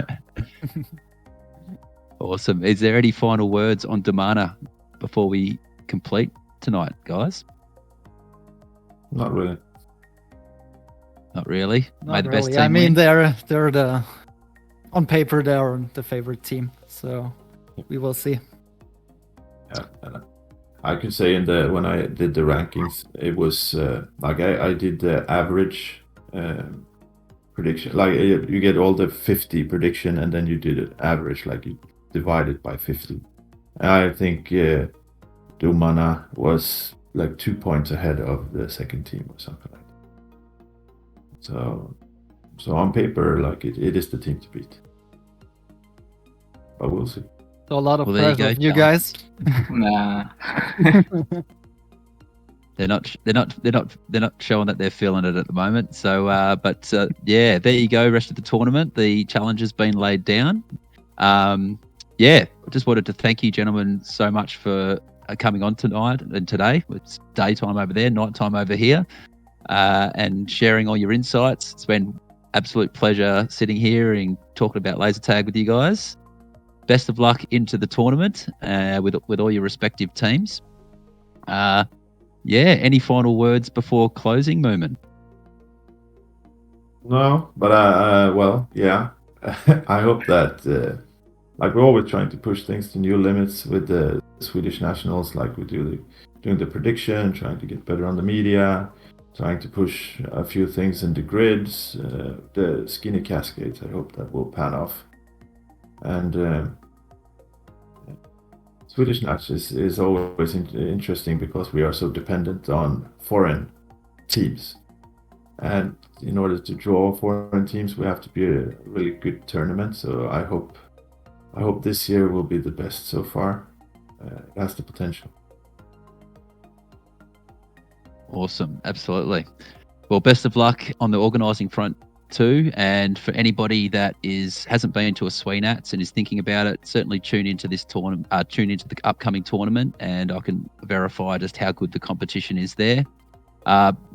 Awesome. Is there any final words on Domana before we complete tonight, guys? Not really. Not really. Not the best really. team I mean, win? they're the, on paper, they're the favorite team. So we will see. Yeah, and I could say when I did the rankings, it was like I did the average prediction. Like you get all the 50 prediction, and then you did an average, like you divide it by 50. I think Domana was like 2 points ahead of the second team or something like that. So on paper, like it is the team to beat. But we'll see. So a lot of Well, there you pressure, go, you guys. Nah. They're not showing that they're feeling it at the moment. So, yeah, there you go. Rest of the tournament, the challenge has been laid down. Yeah, I just wanted to thank you, gentlemen, so much for coming on tonight and today. It's daytime over there, nighttime over here, and sharing all your insights. It's been absolute pleasure sitting here and talking about laser tag with you guys. Best of luck into the tournament with all your respective teams. Yeah, any final words before closing, Mumin? No, but well, yeah. I hope that like we're always trying to push things to new limits with the Swedish Nationals, like we do doing the prediction, trying to get better on the media, trying to push a few things in the grids, the skinny cascades. I hope that will pan off. And Swedish Nats is always interesting because we are so dependent on foreign teams. And in order to draw foreign teams, we have to be a really good tournament. So I hope this year will be the best so far. It has the potential. Awesome, absolutely. Well, best of luck on the organising front too. And for anybody that hasn't been to a SweNats and is thinking about it, certainly tune into this tournament. Tune into the upcoming tournament, and I can verify just how good the competition is there.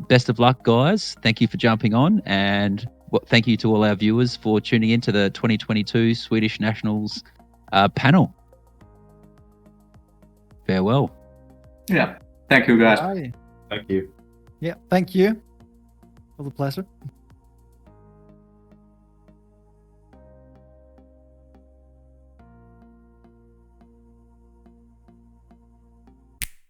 Best of luck, guys. Thank you for jumping on, and thank you to all our viewers for tuning into the 2022 Swedish Nationals panel. Farewell. Yeah. Thank you, guys. Bye. Thank you. Yeah, thank you. It was a pleasure.